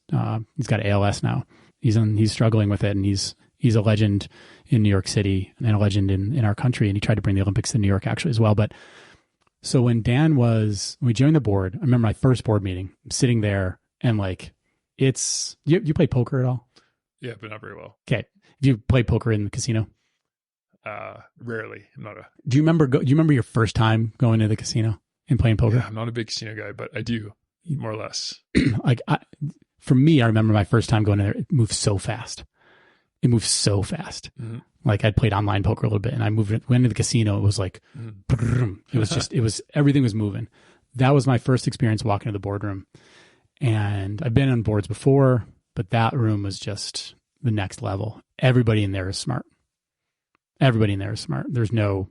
got ALS now. He's struggling with it, and he's a legend in New York City and a legend in our country. And he tried to bring the Olympics to New York actually as well. But so when we joined the board, I remember my first board meeting, I'm sitting there, and like, you play poker at all? Yeah, but not very well. Okay. Do you play poker in the casino? Rarely. I'm not Do you remember your first time going to the casino and playing poker? Yeah, I'm not a big casino guy, but I do, more or less. For me, I remember my first time going in there, it moved so fast. Mm-hmm. Like, I'd played online poker a little bit, and I went into the casino. It was like, everything was moving. That was my first experience walking to the boardroom. And I've been on boards before, but that room was just the next level. Everybody in there is smart. There's no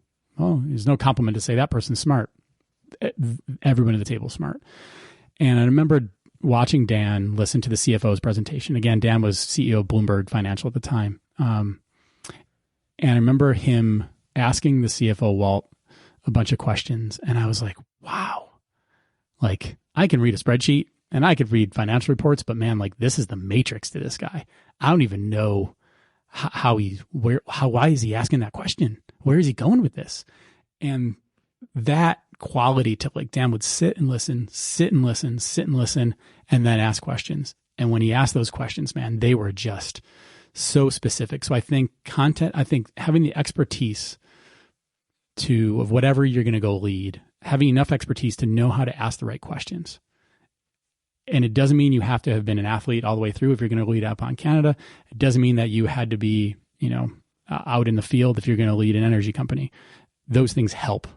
compliment to say that person's smart. Everyone at the table is smart. And I remember watching Dan listen to the CFO's presentation. Again, Dan was CEO of Bloomberg Financial at the time. And I remember him asking the CFO, Walt, a bunch of questions. And I was like, wow, like I can read a spreadsheet and I could read financial reports, but man, like this is the matrix to this guy. I don't even know why is he asking that question? Where is he going with this? And that quality to like, Dan would sit and listen, and then ask questions. And when he asked those questions, man, they were just so specific. So I think having the expertise of whatever you're going to go lead, having enough expertise to know how to ask the right questions. And it doesn't mean you have to have been an athlete all the way through if you're going to lead Upon Canada. It doesn't mean that you had to be, out in the field if you're going to lead an energy company. Those things help.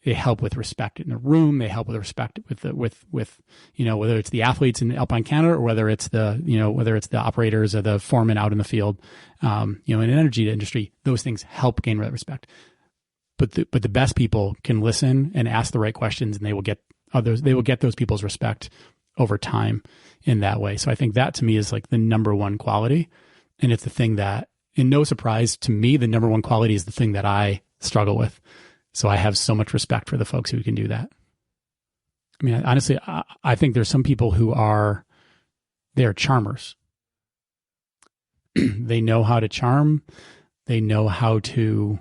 They help with respect in the room. They help with respect with whether it's the athletes in Alpine Canada or whether it's the operators or the foremen out in the field, in an energy industry. Those things help gain that respect. But the best people can listen and ask the right questions, and they will get those people's respect over time in that way. So I think that to me is like the number one quality, and it's the thing that, in no surprise to me, the number one quality is the thing that I struggle with. So I have so much respect for the folks who can do that. I mean, honestly, I think there's some people who they're charmers. They know how to charm. They know how to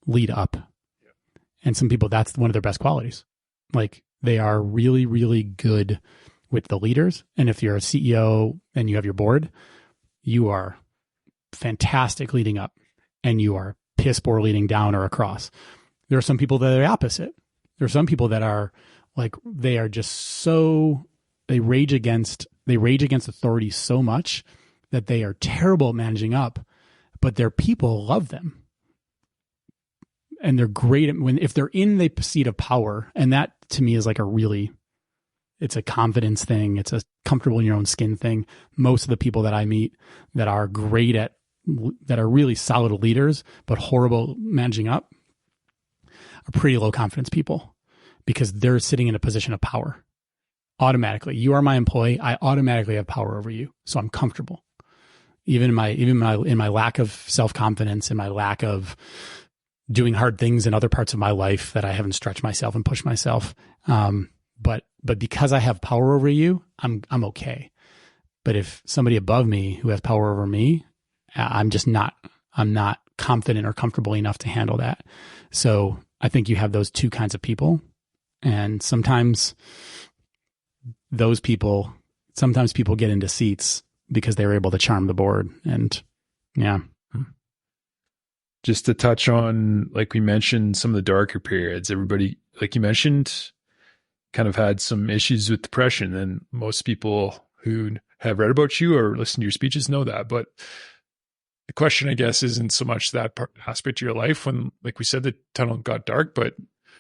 lead up. And some people, that's one of their best qualities. Like they are really, really good with the leaders. And if you're a CEO and you have your board, you are fantastic leading up and you are piss poor leading down or across. There are some people that are the opposite. There are some people that are like, they are just so, they rage against authority so much that they are terrible at managing up, but their people love them. And they're great at if they're in the seat of power. And that to me is like it's a confidence thing. It's a comfortable in your own skin thing. Most of the people that I meet that are that are really solid leaders, but horrible managing up are pretty low confidence people because they're sitting in a position of power automatically. You are my employee. I automatically have power over you. So I'm comfortable. Even in my lack of self-confidence and my lack of doing hard things in other parts of my life that I haven't stretched myself and pushed myself. But because I have power over you, I'm okay. But if somebody above me who has power over me, I'm not confident or comfortable enough to handle that. So I think you have those two kinds of people. And sometimes people get into seats because they were able to charm the board. And yeah. Just to touch on, like we mentioned, some of the darker periods, everybody, like you mentioned, kind of had some issues with depression. And most people who have read about you or listened to your speeches know that. But the question, I guess, isn't so much that aspect of your life when, like we said, the tunnel got dark, but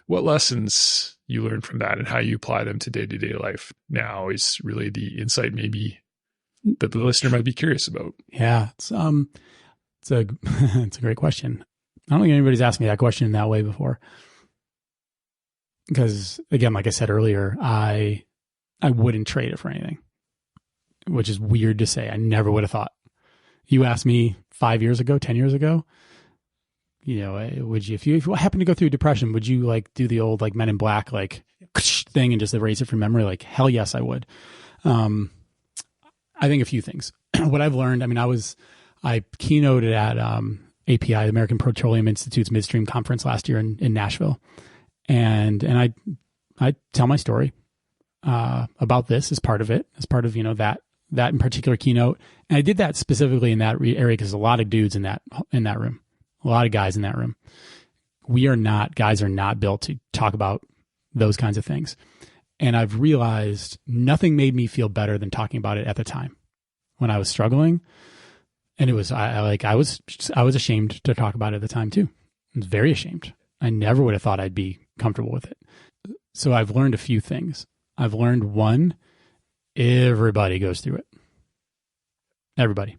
what lessons you learned from that and how you apply them to day-to-day life now is really the insight maybe that the listener might be curious about. Yeah. It's a great question. I don't think anybody's asked me that question in that way before. Because again, like I said earlier, I wouldn't trade it for anything, which is weird to say. I never would have thought. You asked me 5 years ago, 10 years ago, would you, if you happen to go through depression, would you like do the old like Men in Black, like thing and just erase it from memory? Like, hell yes, I would. I think a few things. What I've learned, I mean, I keynoted at API, the American Petroleum Institute's midstream conference last year in Nashville. And I tell my story about this as part of it, as part of, that in particular keynote. And I did that specifically in that area because there's a lot of dudes in that room, a lot of guys in that room. Guys are not built to talk about those kinds of things. And I've realized nothing made me feel better than talking about it at the time when I was struggling. And it was, I was ashamed to talk about it at the time too. I was very ashamed. I never would have thought I'd be comfortable with it. So I've learned a few things. I've learned one, everybody goes through it. Everybody.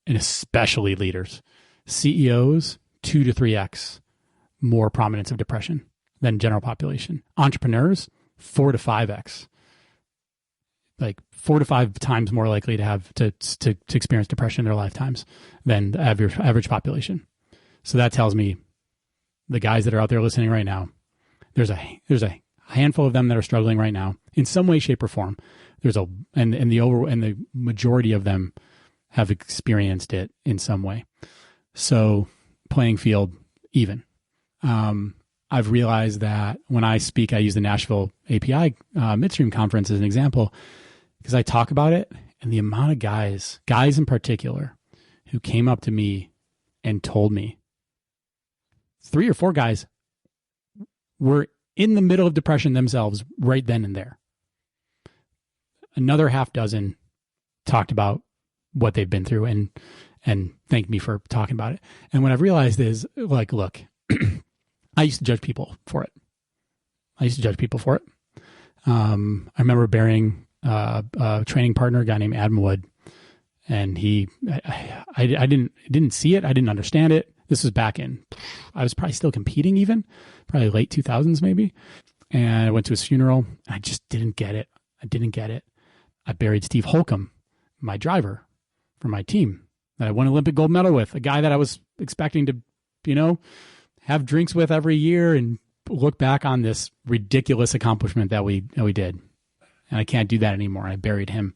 And especially leaders. CEOs, 2 to 3x more prominence of depression than general population. Entrepreneurs, 4 to 5x. Like 4 to 5 times more likely to have to experience depression in their lifetimes than the average population. So that tells me the guys that are out there listening right now, there's a handful of them that are struggling right now in some way, shape, or form. And the majority of them have experienced it in some way. So playing field even. I've realized that when I speak, I use the Nashville API midstream conference as an example, because I talk about it, and the amount of guys in particular, who came up to me and told me, 3 or 4 guys were in the middle of depression themselves right then and there. Another half dozen talked about what they've been through and thanked me for talking about it. And what I've realized is, like, look, I used to judge people for it. I remember burying a training partner, a guy named Adam Wood, and I didn't see it. I didn't understand it. This was back in, I was probably still competing even, probably late 2000s maybe. And I went to his funeral. I just didn't get it. I buried Steve Holcomb, my driver for my team that I won Olympic gold medal with, a guy that I was expecting to, have drinks with every year and look back on this ridiculous accomplishment that we did. And I can't do that anymore. I buried him.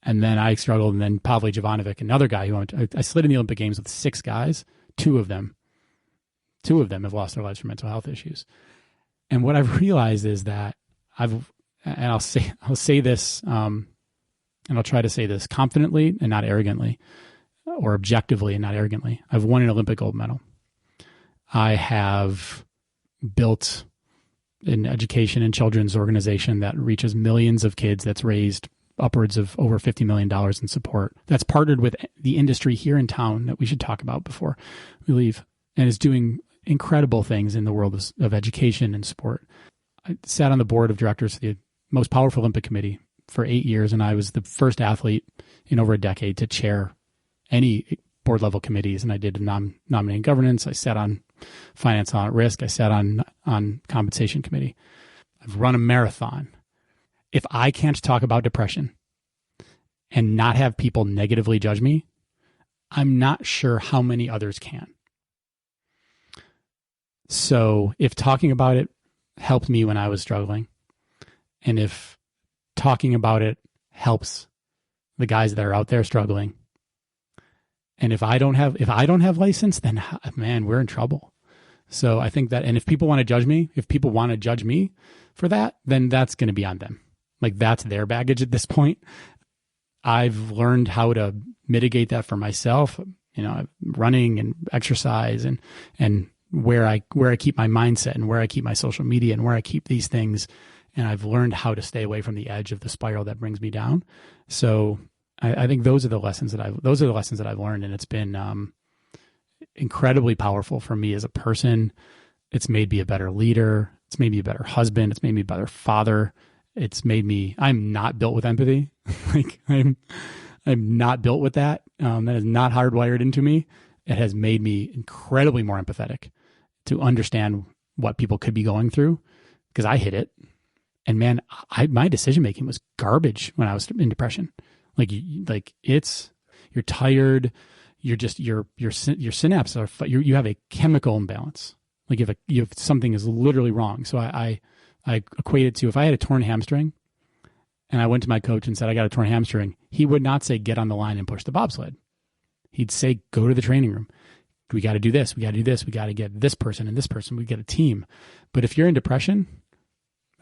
And then I struggled. And then Pavle Jovanovic, another guy I slid in the Olympic Games with 6 guys. Two of them have lost their lives from mental health issues. And what I've realized is that I'll say this, and I'll try to say this confidently and not arrogantly, or objectively and not arrogantly. I've won an Olympic gold medal. I have built an education and children's organization that reaches millions of kids, that's raised upwards of over $50 million in support, that's partnered with the industry here in town that we should talk about before we leave, and is doing incredible things in the world of education and sport. I sat on the board of directors of the most powerful Olympic committee for 8 years, and I was the first athlete in over a decade to chair any board level committees, and I did nominating governance. I sat on finance on risk. I sat on compensation committee. I've run a marathon. If I can't talk about depression and not have people negatively judge me, I'm not sure how many others can. So if talking about it helped me when I was struggling, and if talking about it helps the guys that are out there struggling, and if I don't have license, then man, we're in trouble. So I think that, and if people want to judge me for that, then that's going to be on them. Like, that's their baggage at this point. I've learned how to mitigate that for myself, running and exercise and where I keep my mindset and where I keep my social media and where I keep these things. And I've learned how to stay away from the edge of the spiral that brings me down. So I think those are the lessons that I've learned, and it's been incredibly powerful for me as a person. It's made me a better leader. It's made me a better husband. It's made me a better father. I'm not built with empathy. Like, I'm not built with that. That is not hardwired into me. It has made me incredibly more empathetic to understand what people could be going through, because I hit it. And man, my decision making was garbage when I was in depression. Like you're tired. You're just your synapses are, you have a chemical imbalance. Like you have something is literally wrong. So I equate it to, if I had a torn hamstring and I went to my coach and said, I got a torn hamstring, he would not say, get on the line and push the bobsled. He'd say, go to the training room. We got to do this. We got to do this. We got to get this person and this person. We get a team. But if you're in depression,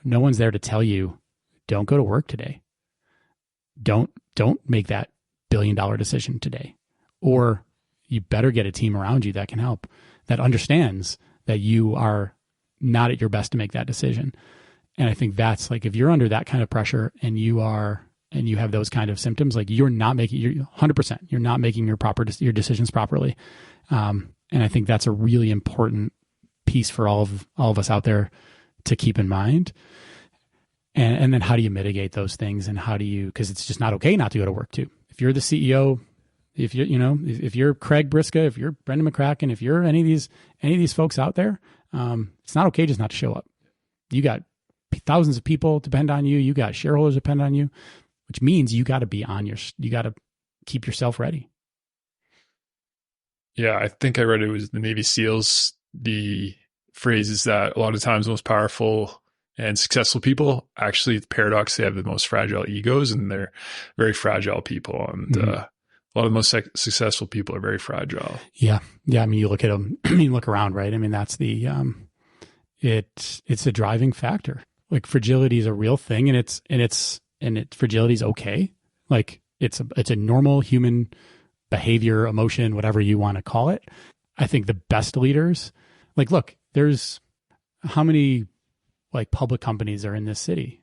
no one's there to tell you, don't go to work today. Don't make that $1 billion decision today. Or you better get a team around you that can help, that understands that you are not at your best to make that decision. And I think that's, like, if you're under that kind of pressure and you have those kind of symptoms, like, you're 100%, you're not making your decisions properly. And I think that's a really important piece for all of us out there to keep in mind. And then how do you mitigate those things, and because it's just not okay not to go to work too. If you're the CEO, if you're Craig Briska, if you're Brendan McCracken, if you're any of these folks out there, it's not okay just not to show up. You got thousands of people depend on you. You got shareholders depend on you, which means you got to you got to keep yourself ready. Yeah, I think I read it was the Navy SEALs the phrase is that a lot of times the most powerful and successful people, actually, the paradox, they have the most fragile egos, and they're very fragile people. And a lot of the most successful people are very fragile. Yeah. I mean, you look at them, you look around, right? I mean, that's the, it's a driving factor. Like, fragility is a real thing, and fragility is okay. Like, it's a normal human behavior, emotion, whatever you want to call it. I think the best leaders, like, look, there's how many like public companies are in this city?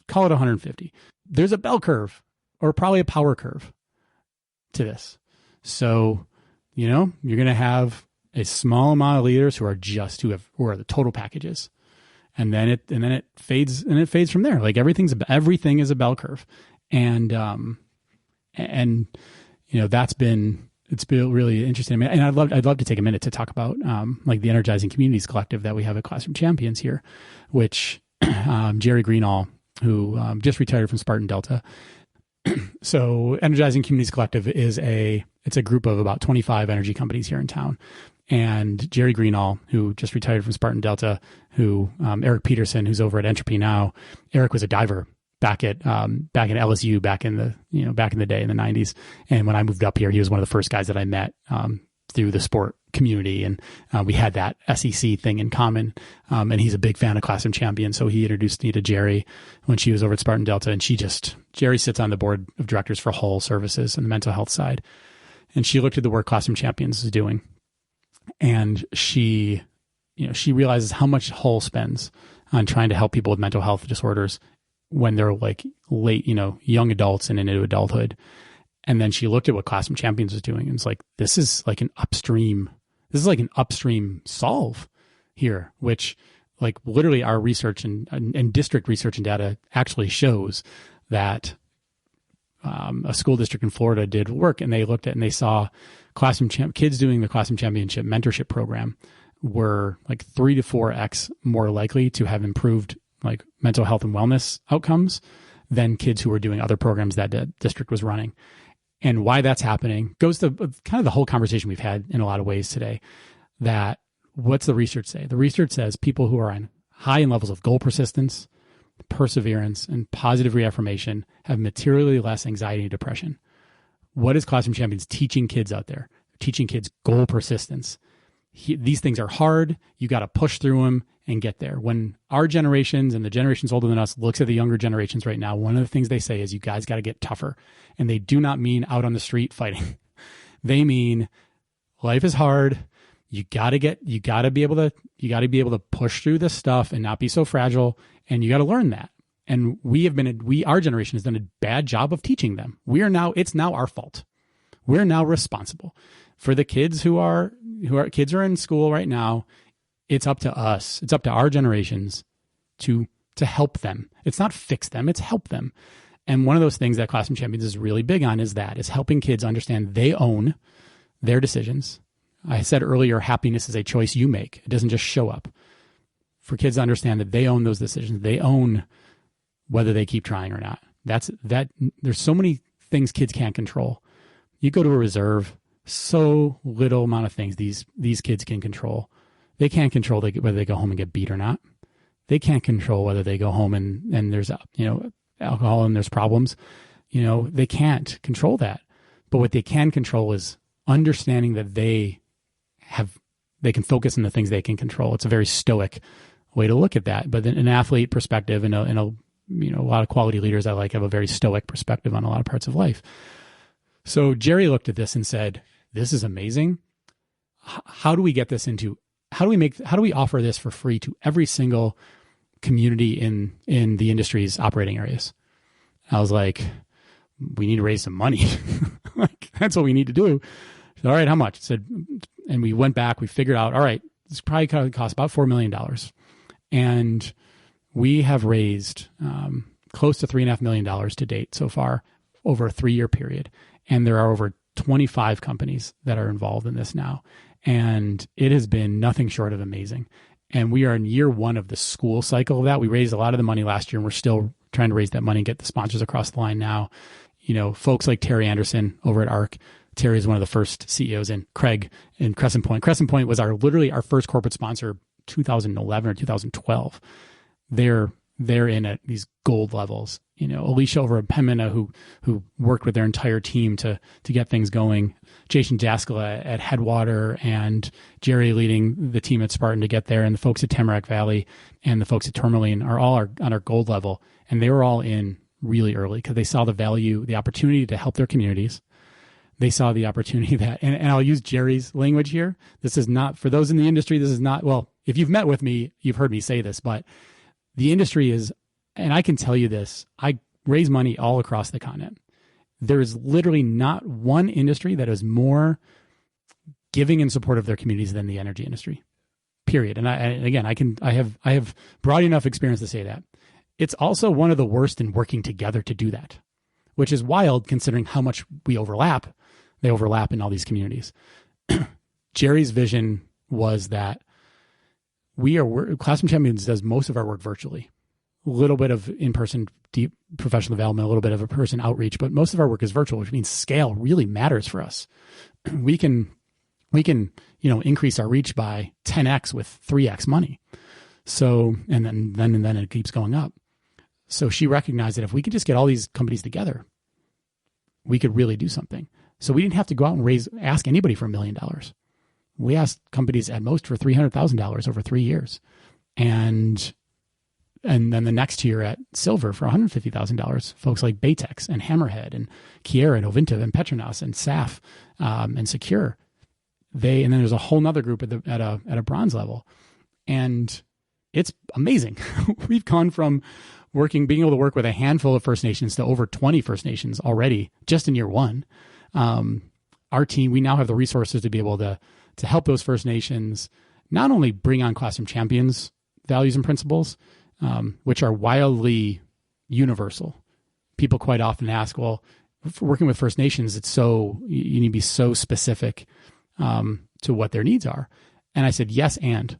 Call it 150. There's a bell curve, or probably a power curve to this. So, you're going to have a small amount of leaders who are the total packages. And then it fades from there. Like, everything is a bell curve. And it's been really interesting. And I'd love to take a minute to talk about like the Energizing Communities Collective that we have at Classroom Champions here, which Jerry Greenall, who just retired from Spartan Delta. So Energizing Communities Collective is a group of about 25 energy companies here in town. And Jerry Greenall, who just retired from Spartan Delta, who Eric Peterson, who's over at Entropy now. Eric was a diver back at LSU back in the day in the 90s. And when I moved up here, he was one of the first guys that I met through the sport community, and we had that SEC thing in common. And he's a big fan of Classroom Champions, so he introduced me to Jerry when she was over at Spartan Delta. And Jerry sits on the board of directors for Hull Services and the mental health side, and she looked at the work Classroom Champions is doing, and she realizes how much Hull spends on trying to help people with mental health disorders when they're like late, young adults and into adulthood. And then she looked at what Classroom Champions was doing, and it's like, this is like an upstream solve here, which like literally our research and district research and data actually shows that a school district in Florida did work, and they looked at and they saw kids doing the Classroom Championship mentorship program were like 3 to 4x more likely to have improved like mental health and wellness outcomes than kids who were doing other programs that the district was running. And why that's happening goes to kind of the whole conversation we've had in a lot of ways today. That what's the research say? The research says people who are on high in levels of goal persistence, perseverance, and positive reaffirmation have materially less anxiety and depression. What is Classroom Champions teaching kids out there? Teaching kids goal persistence. These things are hard. You got to push through them and get there. When our generations and the generations older than us looks at the younger generations right now, one of the things they say is you guys got to get tougher. And they do not mean out on the street fighting. They mean life is hard. You got to be able to push through this stuff and not be so fragile. And you got to learn that. And our generation has done a bad job of teaching them. It's now our fault. We're now responsible for the kids who are in school right now. It's up to us. It's up to our generations to help them. It's not fix them. It's help them. And one of those things that Classroom Champions is really big on is helping kids understand they own their decisions. I said earlier, happiness is a choice you make. It doesn't just show up. For kids to understand that they own those decisions. They own whether they keep trying or not. There's so many things kids can't control. You go to a reserve, so little amount of things these kids can control. They can't control whether they go home and get beat or not. They can't control whether they go home and there's alcohol and there's problems. They can't control that. But what they can control is understanding that they can focus on the things they can control. It's a very stoic way to look at that. But in an athlete perspective, and a lot of quality leaders I like have a very stoic perspective on a lot of parts of life. So Jerry looked at this and said, "This is amazing. How do we get this into? How do we offer this for free to every single community in the industry's operating areas?" I was like, "We need to raise some money. Like, that's what we need to do." I said, "All right, how much?" I said, and we went back. We figured out, all right, this probably cost about $4 million, and we have raised close to $3.5 million to date so far over a 3-year period. And there are over 25 companies that are involved in this now. And it has been nothing short of amazing. And we are in year 1 of the school cycle of that. We raised a lot of the money last year, and we're still trying to raise that money and get the sponsors across the line now. Folks like Terry Anderson over at ARC, Terry is one of the first CEOs in, Craig in Crescent Point. Crescent Point was literally our first corporate sponsor, 2011 or 2012. They're in at these gold levels. Alicia over at Pemina, who worked with their entire team to get things going. Jason Jaskala at Headwater, and Jerry leading the team at Spartan to get there, and the folks at Tamarack Valley and the folks at Tourmaline are all on our gold level. And they were all in really early because they saw the value, the opportunity to help their communities. They saw the opportunity that, and I'll use Jerry's language here. This is not, for those in the industry, this is not, well, if you've met with me, you've heard me say this, but the industry is, and I can tell you this, I raise money all across the continent. There is literally not one industry that is more giving in support of their communities than the energy industry, period. And I have broad enough experience to say that. It's also one of the worst in working together to do that, which is wild considering how much we overlap. They overlap in all these communities. Jerry's vision was that Classroom Champions does most of our work virtually. A little bit of in-person deep professional development, a little bit of in-person outreach, but most of our work is virtual, which means scale really matters for us. We can increase our reach by 10x with 3x money. So, and then it keeps going up. So she recognized that if we could just get all these companies together, we could really do something. So we didn't have to go out and ask anybody for $1 million. We asked companies at most for $300,000 over 3 years. And then the next year at Silver for $150,000, folks like Baytex and Hammerhead and Kiera and Ovintiv and Petronas and SAF and Secure. And then there's a whole nother group at a bronze level. And it's amazing. We've gone from being able to work with a handful of First Nations to over 20 First Nations already just in year one. Our team, we now have the resources to be able to help those First Nations not only bring on Classroom Champions values and principles, which are wildly universal. People quite often ask, well, for working with First Nations, you need to be so specific to what their needs are. And I said, yes, and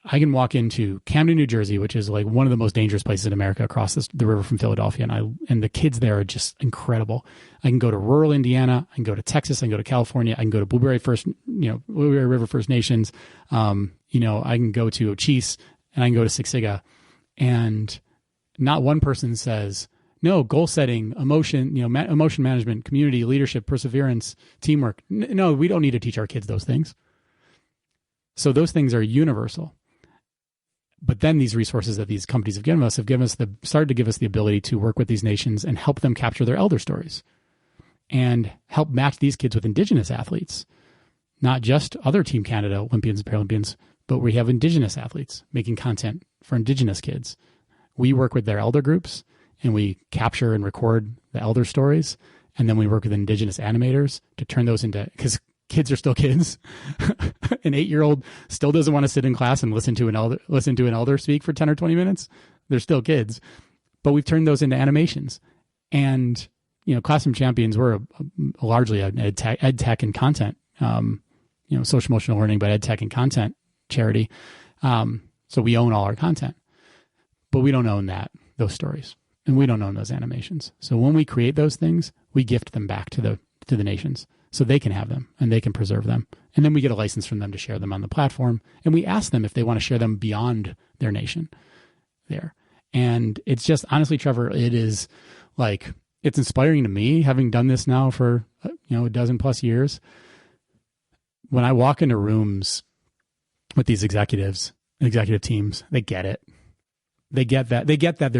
I can walk into Camden, New Jersey, which is like one of the most dangerous places in America across the river from Philadelphia. And the kids there are just incredible. I can go to rural Indiana. I can go to Texas. I can go to California. I can go to Blueberry River First Nations. I can go to Ochese and I can go to Siksika. And not one person says, no, goal setting, emotion, emotion management, community, leadership, perseverance, teamwork. No, we don't need to teach our kids those things. So those things are universal. But then these resources that these companies have started to give us the ability to work with these nations and help them capture their elder stories and help match these kids with Indigenous athletes, not just other Team Canada Olympians and Paralympians, but we have Indigenous athletes making content for Indigenous kids. We work with their elder groups and we capture and record the elder stories. And then we work with Indigenous animators to turn those into, because kids are still kids. An 8-year-old still doesn't want to sit in class and listen to an elder speak for 10 or 20 minutes. They're still kids, but we've turned those into animations. And, Classroom Champions, we're largely an ed tech and content, social emotional learning, but ed tech and content charity. So we own all our content, but we don't own those stories, and we don't own those animations. So when we create those things, we gift them back to the nations so they can have them and they can preserve them. And then we get a license from them to share them on the platform. And we ask them if they want to share them beyond their nation there. And it's just, honestly, Trevor, it is like, it's inspiring to me, having done this now for, a dozen plus years. When I walk into rooms with these executive teams, they get it. They get that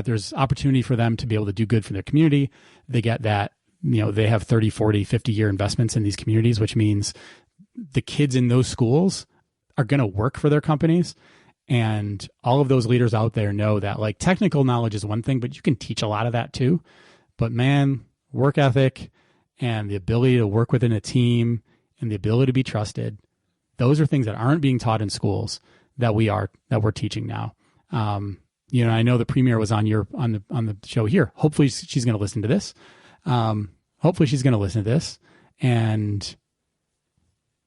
there's opportunity for them to be able to do good for their community. They get that, they have 30, 40, 50-year investments in these communities, which means the kids in those schools are going to work for their companies. And all of those leaders out there know that, like, technical knowledge is one thing, but you can teach a lot of that too. But man, work ethic and the ability to work within a team and the ability to be trusted, those are things that aren't being taught in schools that we're teaching now. I know the premier was on the show here. Hopefully she's going to listen to this. And,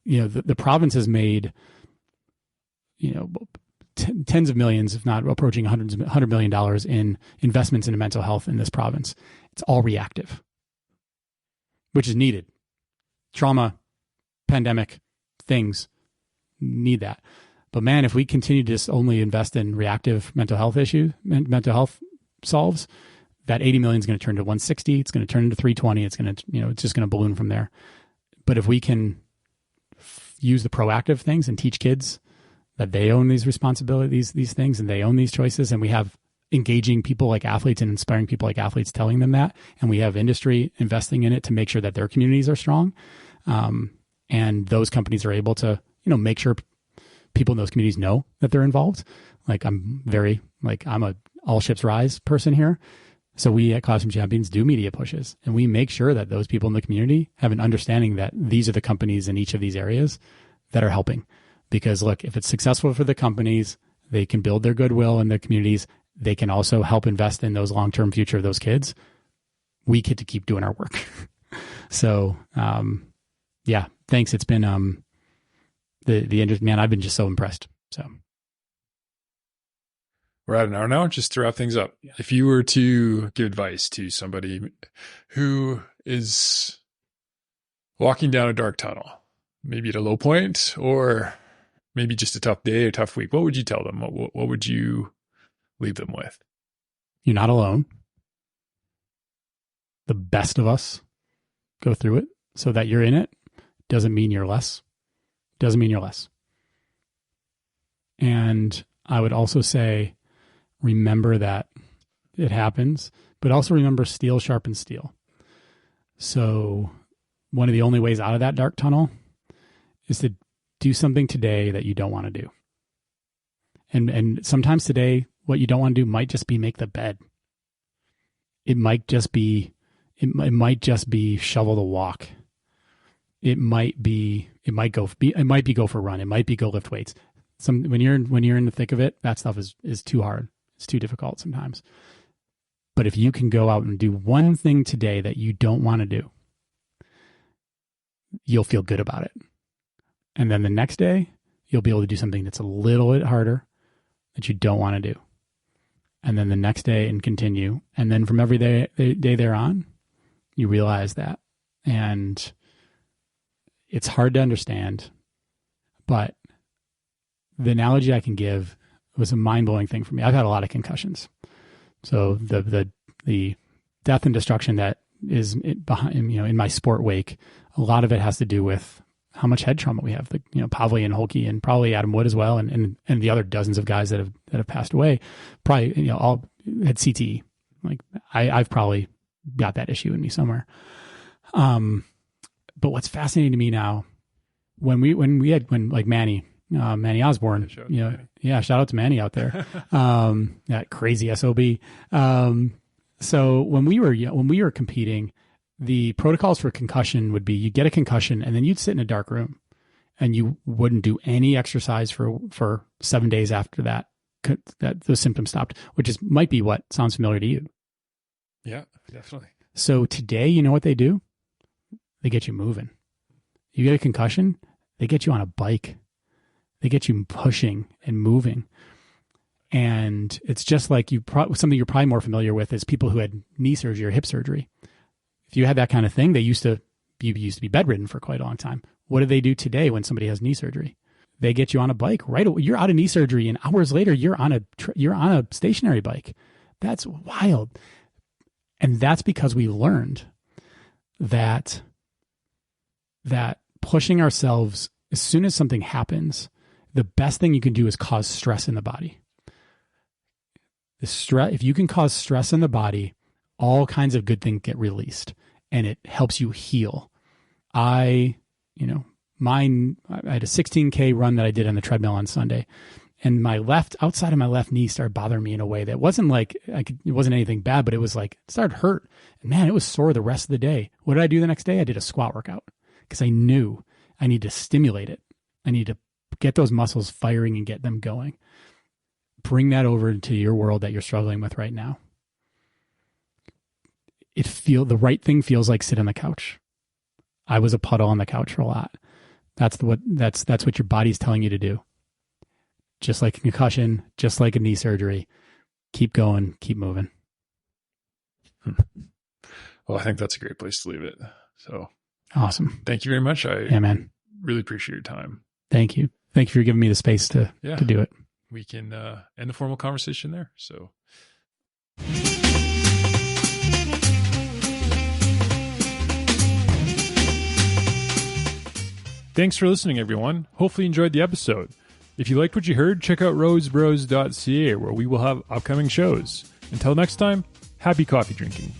the province has made, tens of millions, if not approaching $100 million in investments into mental health in this province. It's all reactive, which is needed. trauma, pandemic things need that. But man, if we continue to just only invest in reactive mental health solves, that 80 million is going to turn to 160. It's going to turn into 320. It's going to, it's just going to balloon from there. But if we can use the proactive things and teach kids that they own these responsibilities, these things, and they own these choices, and we have engaging people like athletes and inspiring people like athletes telling them that, and we have industry investing in it to make sure that their communities are strong, and those companies are able to, make sure people in those communities know that they're involved. I'm a all ships rise person here. So we at Classroom Champions do media pushes, and we make sure that those people in the community have an understanding that these are the companies in each of these areas that are helping. Because look, if it's successful for the companies, they can build their goodwill in their communities. They can also help invest in those long-term future of those kids. We get to keep doing our work. So, yeah, thanks. It's been, man, I've been just so impressed. So. We're at an hour now. Just to wrap things up, if you were to give advice to somebody who is walking down a dark tunnel, maybe at a low point or maybe just a tough day or tough week, what would you tell them? What would you leave them with? You're not alone. The best of us go through it. So that you're in it doesn't mean you're less. Doesn't mean you're less. And I would also say, remember that it happens, but also remember steel sharpens steel. So one of the only ways out of that dark tunnel is to do something today that you don't want to do. And sometimes today, what you don't want to do might just be make the bed. It might just be shovel the walk. It might be go for a run. It might be go lift weights. When you're in the thick of it, that stuff is too hard. It's too difficult sometimes. But if you can go out and do one thing today that you don't want to do, you'll feel good about it. And then the next day, you'll be able to do something that's a little bit harder that you don't want to do. And then the next day and continue. And then from every day thereon, you realize that. And it's hard to understand, but the analogy I can give was a mind-blowing thing for me. I've had a lot of concussions. So the death and destruction that is behind, in my sport wake, a lot of it has to do with how much head trauma we have. Pavli and Holke and probably Adam Wood as well, and the other dozens of guys that have passed away, probably all had CTE. I've probably got that issue in me somewhere. But what's fascinating to me now, when Manny Osborne, shout out to Manny out there, that crazy SOB. So when we were competing, the protocols for concussion would be you get a concussion and then you'd sit in a dark room and you wouldn't do any exercise for 7 days after that those symptoms stopped, which might be what sounds familiar to you. Yeah, definitely. So today, you know what they do? They get you moving. You get a concussion, they get you on a bike. They get you pushing and moving. And it's just like something you're probably more familiar with is people who had knee surgery or hip surgery. If you had that kind of thing, you used to be bedridden for quite a long time. What do they do today when somebody has knee surgery? They get you on a bike right away. You're out of knee surgery, and hours later, you're on a stationary bike. That's wild. And that's because we learned that pushing ourselves, as soon as something happens, the best thing you can do is cause stress in the body. If you can cause stress in the body, all kinds of good things get released, and it helps you heal. I had a 16K run that I did on the treadmill on Sunday, and outside of my left knee started bothering me in a way that wasn't it wasn't anything bad, but it was like, it started hurt. And man, it was sore the rest of the day. What did I do the next day? I did a squat workout because I knew I need to stimulate it. I need to get those muscles firing and get them going. Bring that over into your world that you're struggling with right now. The right thing feels like sit on the couch. I was a puddle on the couch for a lot. That's what your body's telling you to do. Just like a concussion, just like a knee surgery. Keep going, keep moving. Well, I think that's a great place to leave it. So Awesome. Thank you very much. Yeah, man. Really appreciate your time. Thank you. Thank you for giving me the space to do it. We can end the formal conversation there. So. Thanks for listening, everyone. Hopefully you enjoyed the episode. If you liked what you heard, check out roadsbros.ca, where we will have upcoming shows. Until next time, happy coffee drinking.